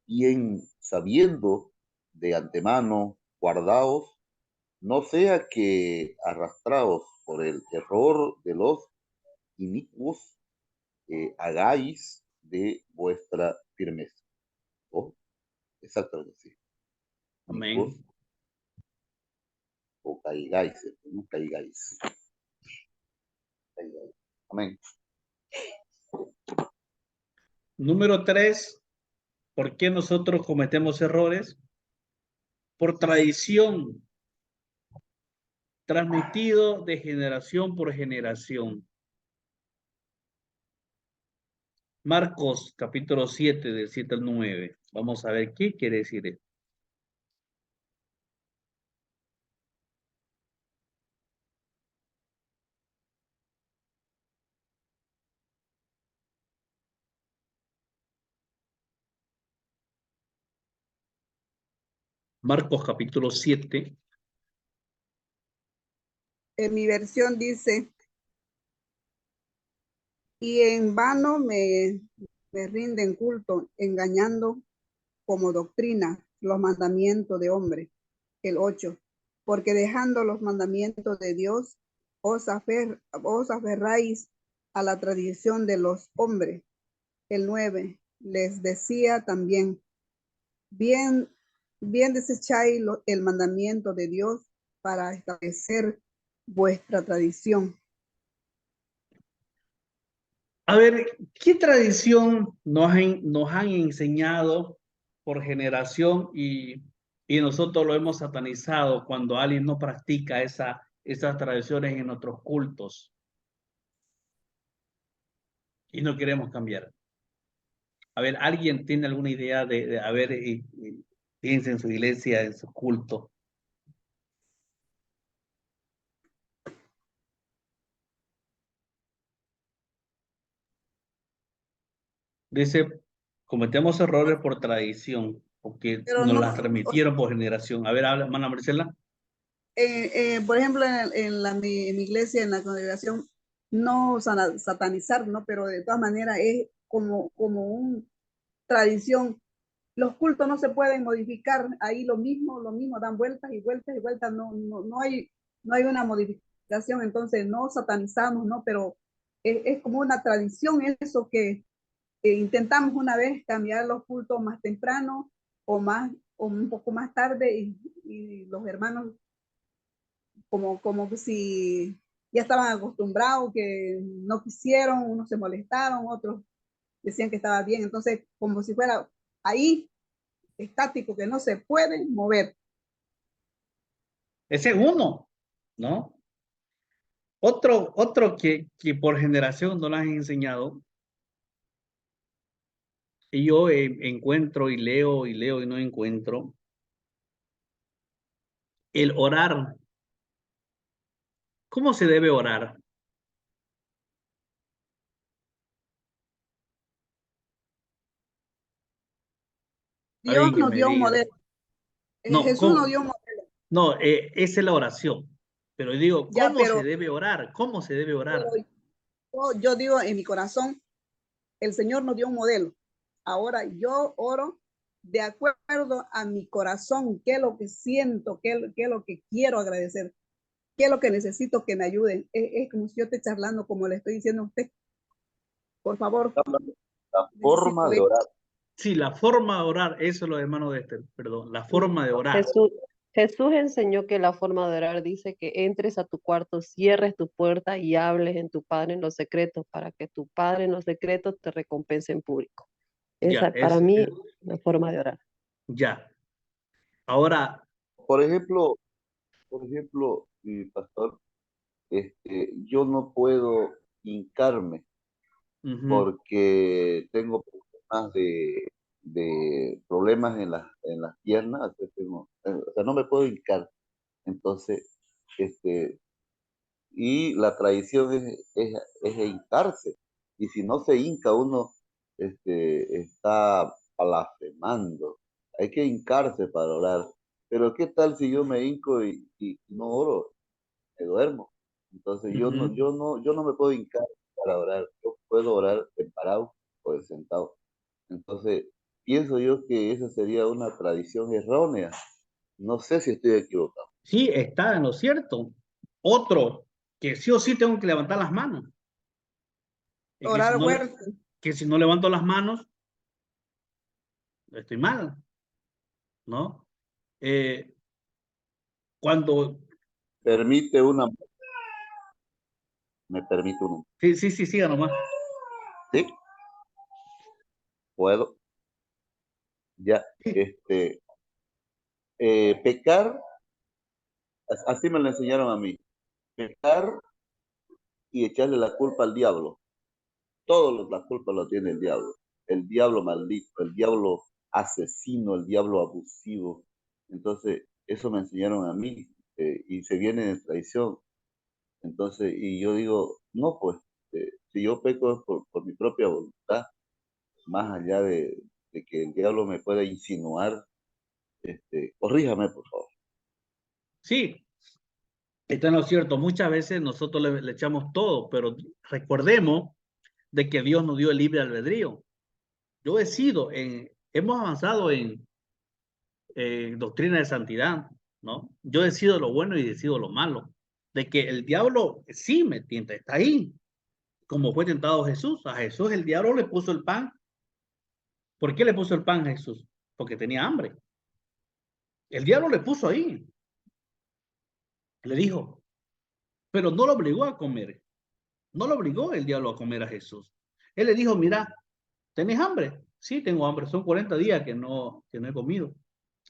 [SPEAKER 3] bien sabiendo de antemano, guardaos, no sea que arrastrados por el error de los inicuos, hagáis de vuestra firmeza. ¿Oh? Exactamente así. Inicuos,
[SPEAKER 1] Amén.
[SPEAKER 3] o caigáis, no caigáis. Caigáis. Amén.
[SPEAKER 1] Número 3, ¿por qué nosotros cometemos errores? Por tradición, transmitido de generación por generación. Marcos capítulo 7, del 7 al 9. Vamos a ver qué quiere decir esto. Marcos capítulo 7.
[SPEAKER 2] En mi versión dice, y en vano me rinden culto, engañando como doctrina los mandamientos de hombre. El 8. Porque dejando los mandamientos de Dios, os aferráis a la tradición de los hombres. El 9. Les decía también, bien desecháis el mandamiento de Dios para establecer vuestra tradición.
[SPEAKER 1] A ver, ¿qué tradición nos han enseñado por generación y nosotros lo hemos satanizado cuando alguien no practica esas tradiciones en nuestros cultos y no queremos cambiar? A ver, ¿alguien tiene alguna idea a ver, piensa en su iglesia, en su culto? Dice, cometemos errores por tradición, porque
[SPEAKER 2] Pero
[SPEAKER 1] nos
[SPEAKER 2] no,
[SPEAKER 1] las transmitieron por generación. A ver, habla, hermana Marcela.
[SPEAKER 2] por ejemplo, en mi iglesia, en la congregación, no satanizar, ¿no? Pero de todas maneras es como una tradición. Los cultos no se pueden modificar, ahí lo mismo, dan vueltas y vueltas y vueltas, no hay una modificación, entonces no satanizamos, ¿no? Pero es como una tradición eso que intentamos una vez cambiar los cultos más temprano o un poco más tarde y los hermanos como que si ya estaban acostumbrados, que no quisieron, unos se molestaron, otros decían que estaba bien, entonces como si fuera ahí estático, que no se puede mover.
[SPEAKER 1] Ese es uno, ¿no? Otro que por generación no lo han enseñado, y yo encuentro y leo y no encuentro, el orar. ¿Cómo se debe orar?
[SPEAKER 2] Dios
[SPEAKER 1] Alguien que
[SPEAKER 2] nos
[SPEAKER 1] me
[SPEAKER 2] dio un
[SPEAKER 1] diga.
[SPEAKER 2] modelo.
[SPEAKER 1] No,
[SPEAKER 2] Jesús nos
[SPEAKER 1] ¿cómo?
[SPEAKER 2] dio un modelo.
[SPEAKER 1] No, esa es la oración. Pero digo,
[SPEAKER 2] Ya,
[SPEAKER 1] ¿cómo se debe orar? ¿Cómo se debe orar?
[SPEAKER 2] yo digo en mi corazón, el Señor nos dio un modelo. Ahora yo oro de acuerdo a mi corazón, qué es lo que siento, qué es lo que quiero agradecer, qué es lo que necesito que me ayuden. Es como si yo esté charlando, como le estoy diciendo a usted. Por favor,
[SPEAKER 3] La forma
[SPEAKER 2] necesito
[SPEAKER 3] de
[SPEAKER 2] esto.
[SPEAKER 3] orar.
[SPEAKER 1] Sí, la forma de orar, eso es lo de hermano de Esther, perdón, la forma de orar.
[SPEAKER 8] Jesús enseñó que la forma de orar dice que entres a tu cuarto, cierres tu puerta y hables en tu Padre en los secretos para que tu Padre en los secretos te recompense en público.
[SPEAKER 1] Ya,
[SPEAKER 8] Esa para mí la forma de orar.
[SPEAKER 1] ya. Ahora,
[SPEAKER 3] Por ejemplo, mi pastor, yo no puedo hincarme porque tengo problemas de problemas en las piernas, o sea, no me puedo hincar. Entonces, y la tradición es hincarse. Y si no se hinca, uno está blasfemando. Hay que hincarse para orar. Pero ¿qué tal si yo me hinco y no oro? Me duermo. Entonces yo no me puedo hincar para orar. Yo puedo orar en parado o en sentado. Entonces, pienso yo que esa sería una tradición errónea. No sé si estoy equivocado.
[SPEAKER 1] sí, está en lo cierto. Otro, que sí o sí tengo que levantar las manos. Y
[SPEAKER 2] Orar fuerte.
[SPEAKER 1] que si no levanto las manos, estoy mal, ¿no? Cuando...
[SPEAKER 3] Permite una... Me permite una...
[SPEAKER 1] Sí, siga nomás.
[SPEAKER 3] ¿Sí? Puedo. Ya, pecar, así me lo enseñaron a mí, pecar y echarle la culpa al diablo. La culpa lo tiene el diablo maldito, el diablo asesino, el diablo abusivo. Entonces, eso me enseñaron a mí y se viene de traición. Entonces, y yo digo, no, pues, si yo peco es por mi propia voluntad, más allá de que el diablo me pueda insinuar, corríjame, por favor.
[SPEAKER 1] Sí, está en lo cierto. Muchas veces nosotros le echamos todo, pero recordemos de que Dios nos dio el libre albedrío. Yo decido, hemos avanzado en doctrina de santidad, ¿no? Yo decido lo bueno y decido lo malo. De que el diablo sí me tienta, está ahí, como fue tentado Jesús. A Jesús el diablo le puso el pan. ¿Por qué le puso el pan a Jesús? Porque tenía hambre. El diablo le puso ahí. Le dijo, pero no lo obligó a comer. No lo obligó el diablo a comer a Jesús. Él le dijo, mira, ¿tenés hambre? Sí, tengo hambre. Son 40 días que no he comido.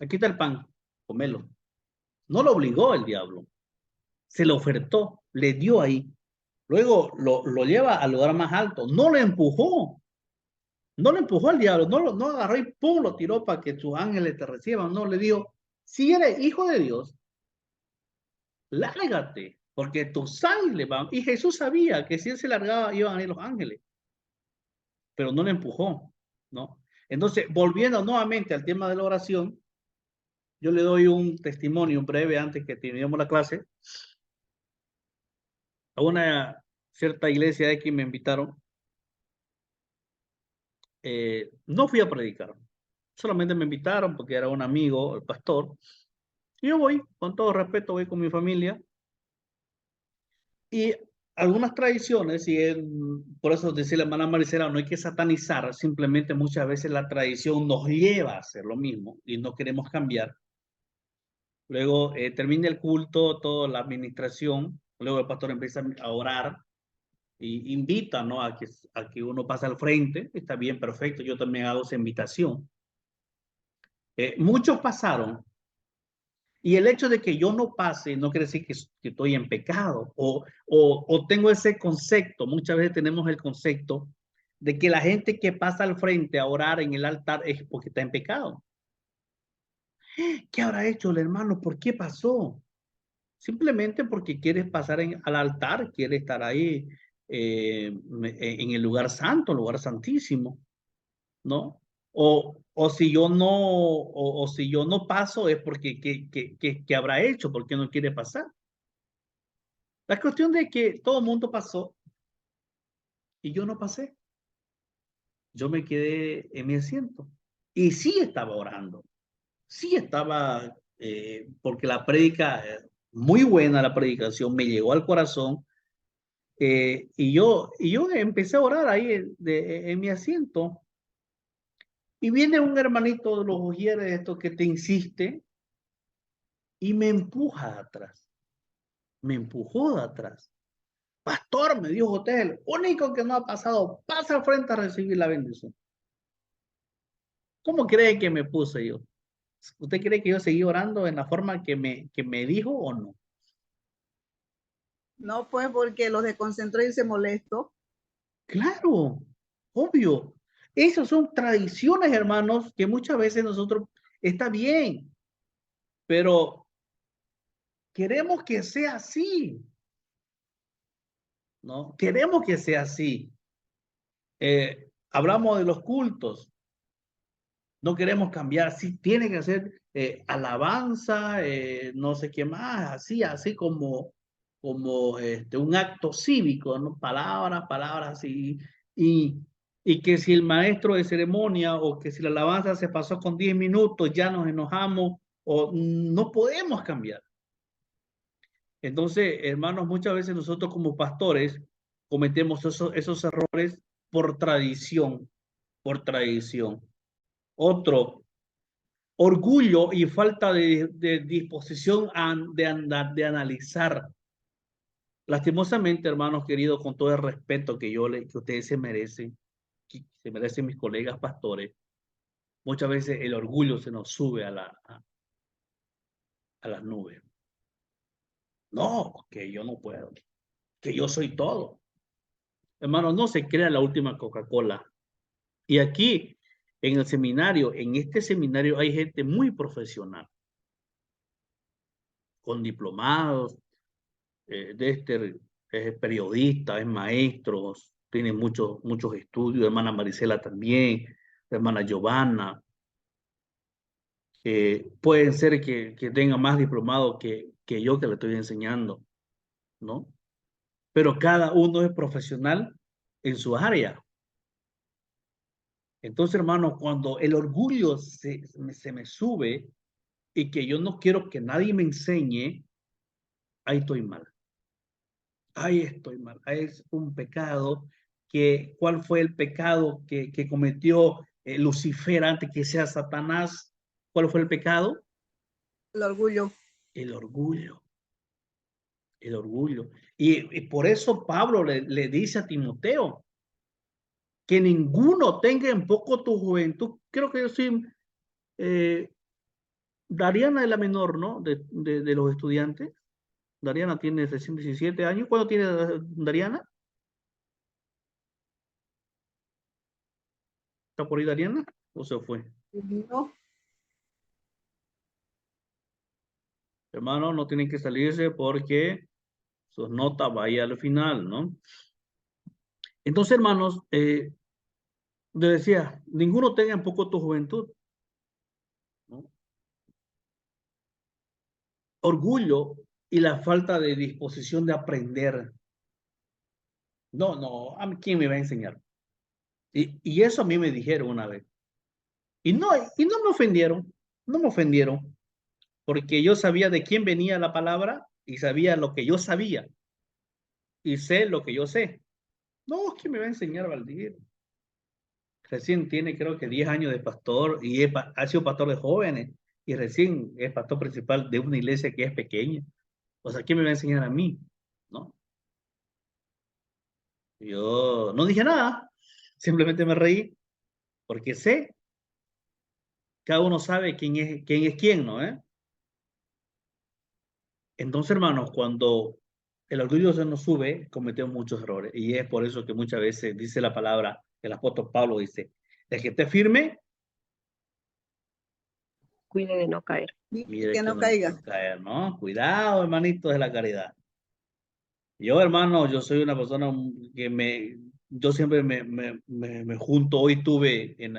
[SPEAKER 1] Aquí está el pan, comelo. No lo obligó el diablo. Se lo ofertó, le dio ahí. Luego lo lleva al lugar más alto. No le empujó. No le empujó al diablo. No agarró y pum, lo tiró para que sus ángeles te reciban. No, le dijo, si eres hijo de Dios, lárgate, porque tus ángeles van. Y Jesús sabía que si él se largaba, iban a ir los ángeles. Pero no le empujó, ¿no? Entonces, volviendo nuevamente al tema de la oración, yo le doy un testimonio breve antes que terminemos la clase. A una cierta iglesia de aquí me invitaron. No fui a predicar, solamente me invitaron porque era un amigo, el pastor. Y yo voy, con todo respeto, voy con mi familia. Y algunas tradiciones, por eso decía la hermana Maricela, no hay que satanizar, simplemente muchas veces la tradición nos lleva a hacer lo mismo y no queremos cambiar. Luego termina el culto, toda la administración, luego el pastor empieza a orar y invita, ¿no? a que uno pase al frente. Está bien, perfecto, yo también hago esa invitación. Muchos pasaron Y el hecho de que yo no pase no quiere decir que estoy en pecado o tengo ese concepto. Muchas veces tenemos el concepto de que la gente que pasa al frente a orar en el altar es porque está en pecado. ¿Qué habrá hecho el hermano? ¿Por qué pasó? Simplemente porque quieres pasar al altar, quieres estar ahí en el lugar santo, el lugar santísimo, ¿no? O si yo no, o si yo no paso es porque ¿qué habrá hecho? ¿Por qué no quiere pasar? La cuestión de que todo el mundo pasó y yo no pasé. Yo me quedé en mi asiento y sí estaba orando, sí estaba, porque la prédica, muy buena la predicación, me llegó al corazón. Y yo empecé a orar ahí en mi asiento. Y viene un hermanito de los ujieres, esto que te insiste, y me empuja de atrás. Me empujó de atrás. Pastor, me dijo usted, el único que no ha pasado, pasa al frente a recibir la bendición. ¿Cómo cree que me puse yo? ¿Usted cree que yo seguí orando en la forma que me dijo o no?
[SPEAKER 2] No, pues porque los desconcentró y se molestó.
[SPEAKER 1] Claro, obvio. Esas son tradiciones, hermanos, que muchas veces nosotros, está bien, pero queremos que sea así, ¿no? Queremos que sea así. Hablamos de los cultos, no queremos cambiar, sí tiene que ser alabanza, no sé qué más, así como un acto cívico, ¿no? Palabras, y que si el maestro de ceremonia o que si la alabanza se pasó con 10 minutos, ya nos enojamos o no podemos cambiar. Entonces, hermanos, muchas veces nosotros como pastores cometemos esos errores por tradición, por tradición. Otro, orgullo y falta de disposición de analizar. Lastimosamente, hermanos queridos, con todo el respeto que ustedes se merecen, que se merecen mis colegas pastores, muchas veces el orgullo se nos sube a las nubes. No, que yo no puedo, que yo soy todo. Hermanos, no se crea la última Coca-Cola. Y aquí, en el seminario, en este seminario hay gente muy profesional, con diplomados, es periodista, es maestro, tiene muchos estudios, hermana Marisela también, hermana Giovanna. Pueden ser que tenga más diplomado que yo que le estoy enseñando, ¿no? Pero cada uno es profesional en su área. Entonces, hermano, cuando el orgullo se me sube y que yo no quiero que nadie me enseñe, ahí estoy mal. Ahí estoy mal. Ahí es un pecado. ¿Cuál fue el pecado que cometió Lucifer antes que sea Satanás? ¿Cuál fue el pecado?
[SPEAKER 2] El orgullo.
[SPEAKER 1] El orgullo. El orgullo. Y por eso Pablo le dice a Timoteo que ninguno tenga en poco tu juventud. Creo que yo soy Dariana es la menor, ¿no? De los estudiantes. Dariana tiene 17 años. ¿Cuándo tiene Dariana? ¿Está por ahí Dariana? ¿O se fue?
[SPEAKER 2] No.
[SPEAKER 1] Hermano, no tienen que salirse porque sus notas vayan al final, ¿no? Entonces, hermanos, le decía, ninguno tenga en poco tu juventud, ¿no? Orgullo y la falta de disposición de aprender. No, ¿a mí quién me va a enseñar? Y eso a mí me dijeron una vez. Y no me ofendieron, porque yo sabía de quién venía la palabra y sabía lo que yo sabía y sé lo que yo sé. No, ¿quién me va a enseñar, Valdir? Recién tiene creo que 10 años de pastor y ha sido pastor de jóvenes y recién es pastor principal de una iglesia que es pequeña. O sea, ¿quién me va a enseñar a mí? ¿No? Yo no dije nada, simplemente me reí porque sé, cada uno sabe quién es quién, ¿no? Entonces, hermanos, cuando el orgullo se nos sube, cometemos muchos errores. Y es por eso que muchas veces dice la palabra, el apóstol Pablo dice, el que esté firme,
[SPEAKER 8] Cuide de no caer.
[SPEAKER 1] mire
[SPEAKER 2] Que
[SPEAKER 1] que
[SPEAKER 2] no
[SPEAKER 1] no
[SPEAKER 2] caiga.
[SPEAKER 1] caer, ¿no? Cuidado, hermanitos de la caridad. Yo, hermano, yo soy una persona yo siempre me junto. Hoy tuve en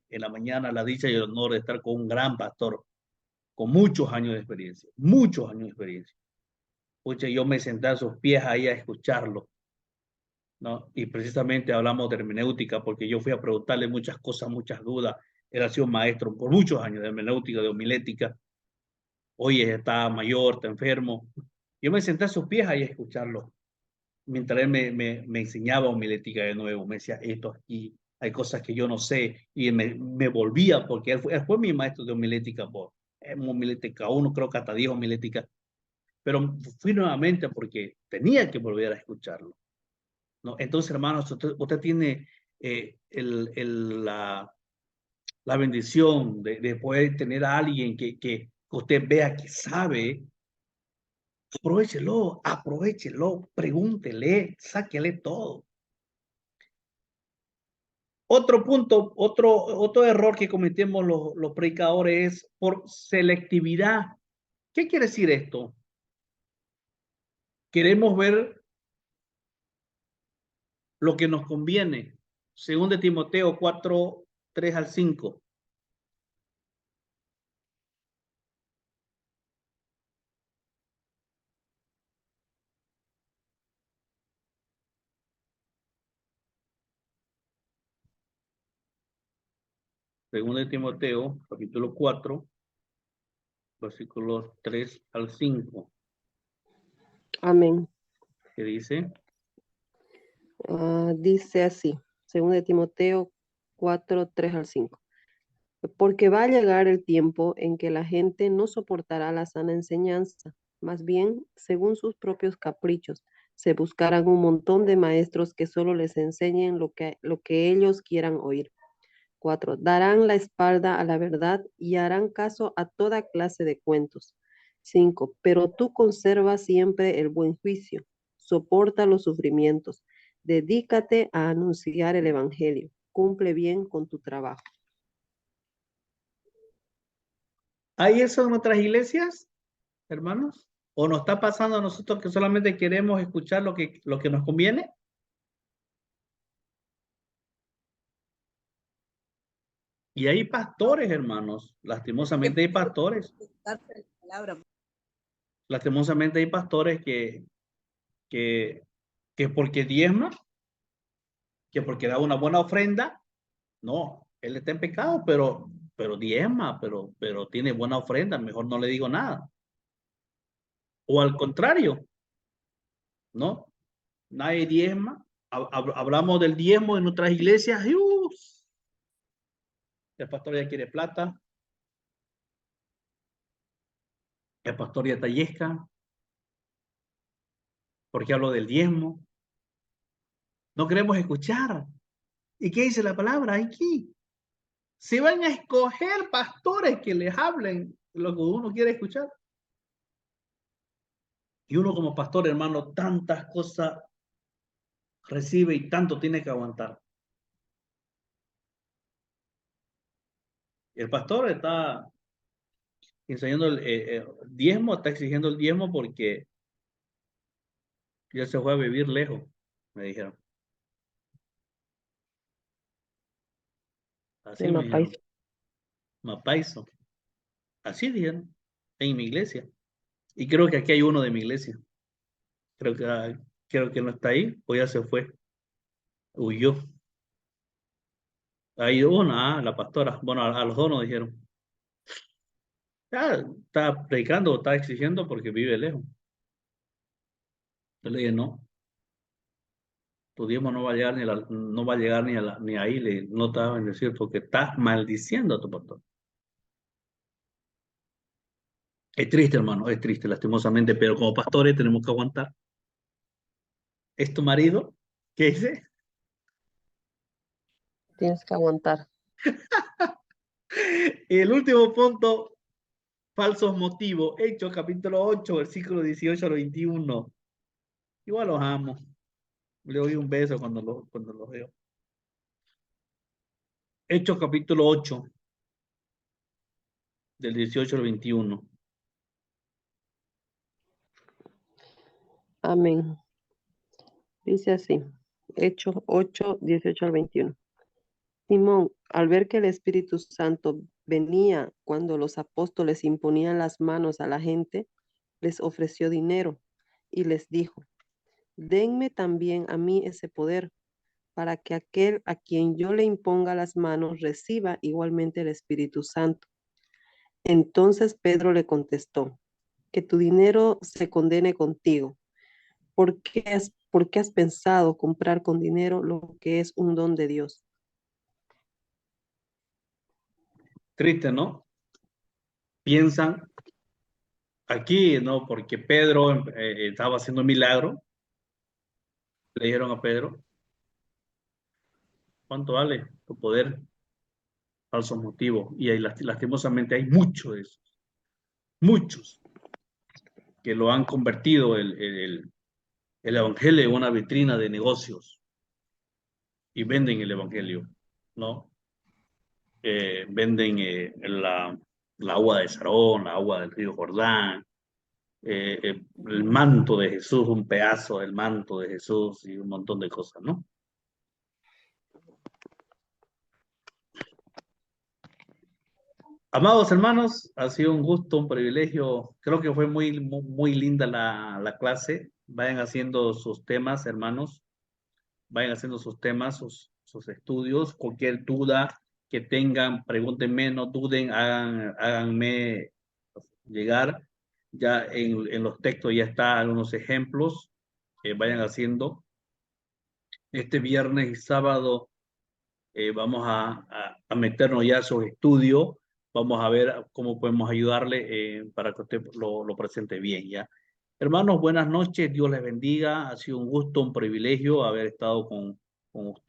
[SPEAKER 1] la mañana la dicha y el honor de estar con un gran pastor, con muchos años de experiencia, muchos años de experiencia. Oye, yo me senté a sus pies ahí a escucharlo, ¿no? Y precisamente hablamos de hermenéutica porque yo fui a preguntarle muchas cosas, muchas dudas. Él ha sido maestro por muchos años de hermenéutica, de homilética. Hoy está mayor, está enfermo. Yo me senté a sus pies ahí a escucharlo. Mientras él me enseñaba homilética de nuevo, me decía esto aquí, hay cosas que yo no sé, y me volvía, porque él fue mi maestro de homilética, por homilética 1, creo que hasta 10 homilética, pero fui nuevamente porque tenía que volver a escucharlo, ¿no? Entonces, hermanos, usted tiene la bendición de poder tener a alguien que usted vea que sabe. Aprovechelo, pregúntele, sáquele todo. Otro punto, otro error que cometemos los predicadores es por selectividad. ¿Qué quiere decir esto? Queremos ver lo que nos conviene. Según de Timoteo 4, 3 al 5. Según de Timoteo, capítulo 4, versículos 3 al 5.
[SPEAKER 8] Amén.
[SPEAKER 1] ¿Qué dice?
[SPEAKER 8] Dice así, según de Timoteo 4, 3 al 5. Porque va a llegar el tiempo en que la gente no soportará la sana enseñanza, más bien, según sus propios caprichos, se buscarán un montón de maestros que solo les enseñen lo que ellos quieran oír. 4. Darán la espalda a la verdad y harán caso a toda clase de cuentos. 5. Pero tú conserva siempre el buen juicio, soporta los sufrimientos, dedícate a anunciar el evangelio, cumple bien con tu trabajo.
[SPEAKER 1] ¿Hay eso en nuestras iglesias, hermanos? ¿O nos está pasando a nosotros que solamente queremos escuchar lo que nos conviene? Y hay pastores, hermanos. Lastimosamente hay pastores. Lastimosamente hay pastores que porque diezma, que porque da una buena ofrenda, no, él está en pecado, pero diezma, pero tiene buena ofrenda, mejor no le digo nada. O al contrario, ¿no? Nadie diezma. Hablamos del diezmo en nuestras iglesias. El pastor ya quiere plata. El pastor ya tallezca. Porque hablo del diezmo. No queremos escuchar. ¿Y qué dice la palabra aquí? Se van a escoger pastores que les hablen lo que uno quiere escuchar. Y uno como pastor, hermano, tantas cosas recibe y tanto tiene que aguantar. El pastor está enseñando el diezmo, está exigiendo el diezmo porque ya se fue a vivir lejos, me dijeron. Así me dijeron. Mapaiso. Así dijeron en mi iglesia. Y creo que aquí hay uno de mi iglesia. Creo que no está ahí, o ya se fue. Huyó. Hay una, la pastora. Bueno, a los dos nos dijeron. Está predicando, está exigiendo porque vive lejos. Yo le dije, no, tu diezmo no va a llegar no va a llegar ni ahí, no te va a bendecir porque estás maldiciendo a tu pastor. Es triste, hermano, es triste, lastimosamente, pero como pastores tenemos que aguantar. ¿Es tu marido? ¿Qué dice?
[SPEAKER 8] Tienes que aguantar.
[SPEAKER 1] Y el último punto Falsos motivos. Hechos capítulo 8, versículo 18 al 21. Igual los amo. Le doy un beso cuando los veo. Hechos capítulo 8, del 18 al 21.
[SPEAKER 8] Amén. Dice así, Hechos 8, 18 al 21. Simón, al ver que el Espíritu Santo venía cuando los apóstoles imponían las manos a la gente, les ofreció dinero y les dijo, denme también a mí ese poder, para que aquel a quien yo le imponga las manos reciba igualmente el Espíritu Santo. Entonces Pedro le contestó, que tu dinero se condene contigo. ¿Por qué has pensado comprar con dinero lo que es un don de Dios?
[SPEAKER 1] Triste, ¿no? Piensan aquí, ¿no? Porque Pedro estaba haciendo milagro. Le dijeron a Pedro, ¿cuánto vale tu poder? Falsos motivos. Y ahí, lastimosamente hay muchos de esos. Muchos que lo han convertido el evangelio en una vitrina de negocios y venden el evangelio, ¿no? Venden la agua de Sarón, la agua del río Jordán, el manto de Jesús, un pedazo del manto de Jesús y un montón de cosas, ¿no? Amados hermanos, ha sido un gusto, un privilegio. Creo que fue muy linda la clase. Vayan haciendo sus temas, hermanos. Vayan haciendo sus temas, sus estudios. Cualquier duda que tengan, pregúntenme, no duden, háganme llegar. Ya en los textos ya están algunos ejemplos que vayan haciendo. Este viernes y sábado vamos a meternos ya a sus estudios. Vamos a ver cómo podemos ayudarle para que usted lo presente bien, ¿ya? Hermanos, buenas noches. Dios les bendiga. Ha sido un gusto, un privilegio haber estado con usted.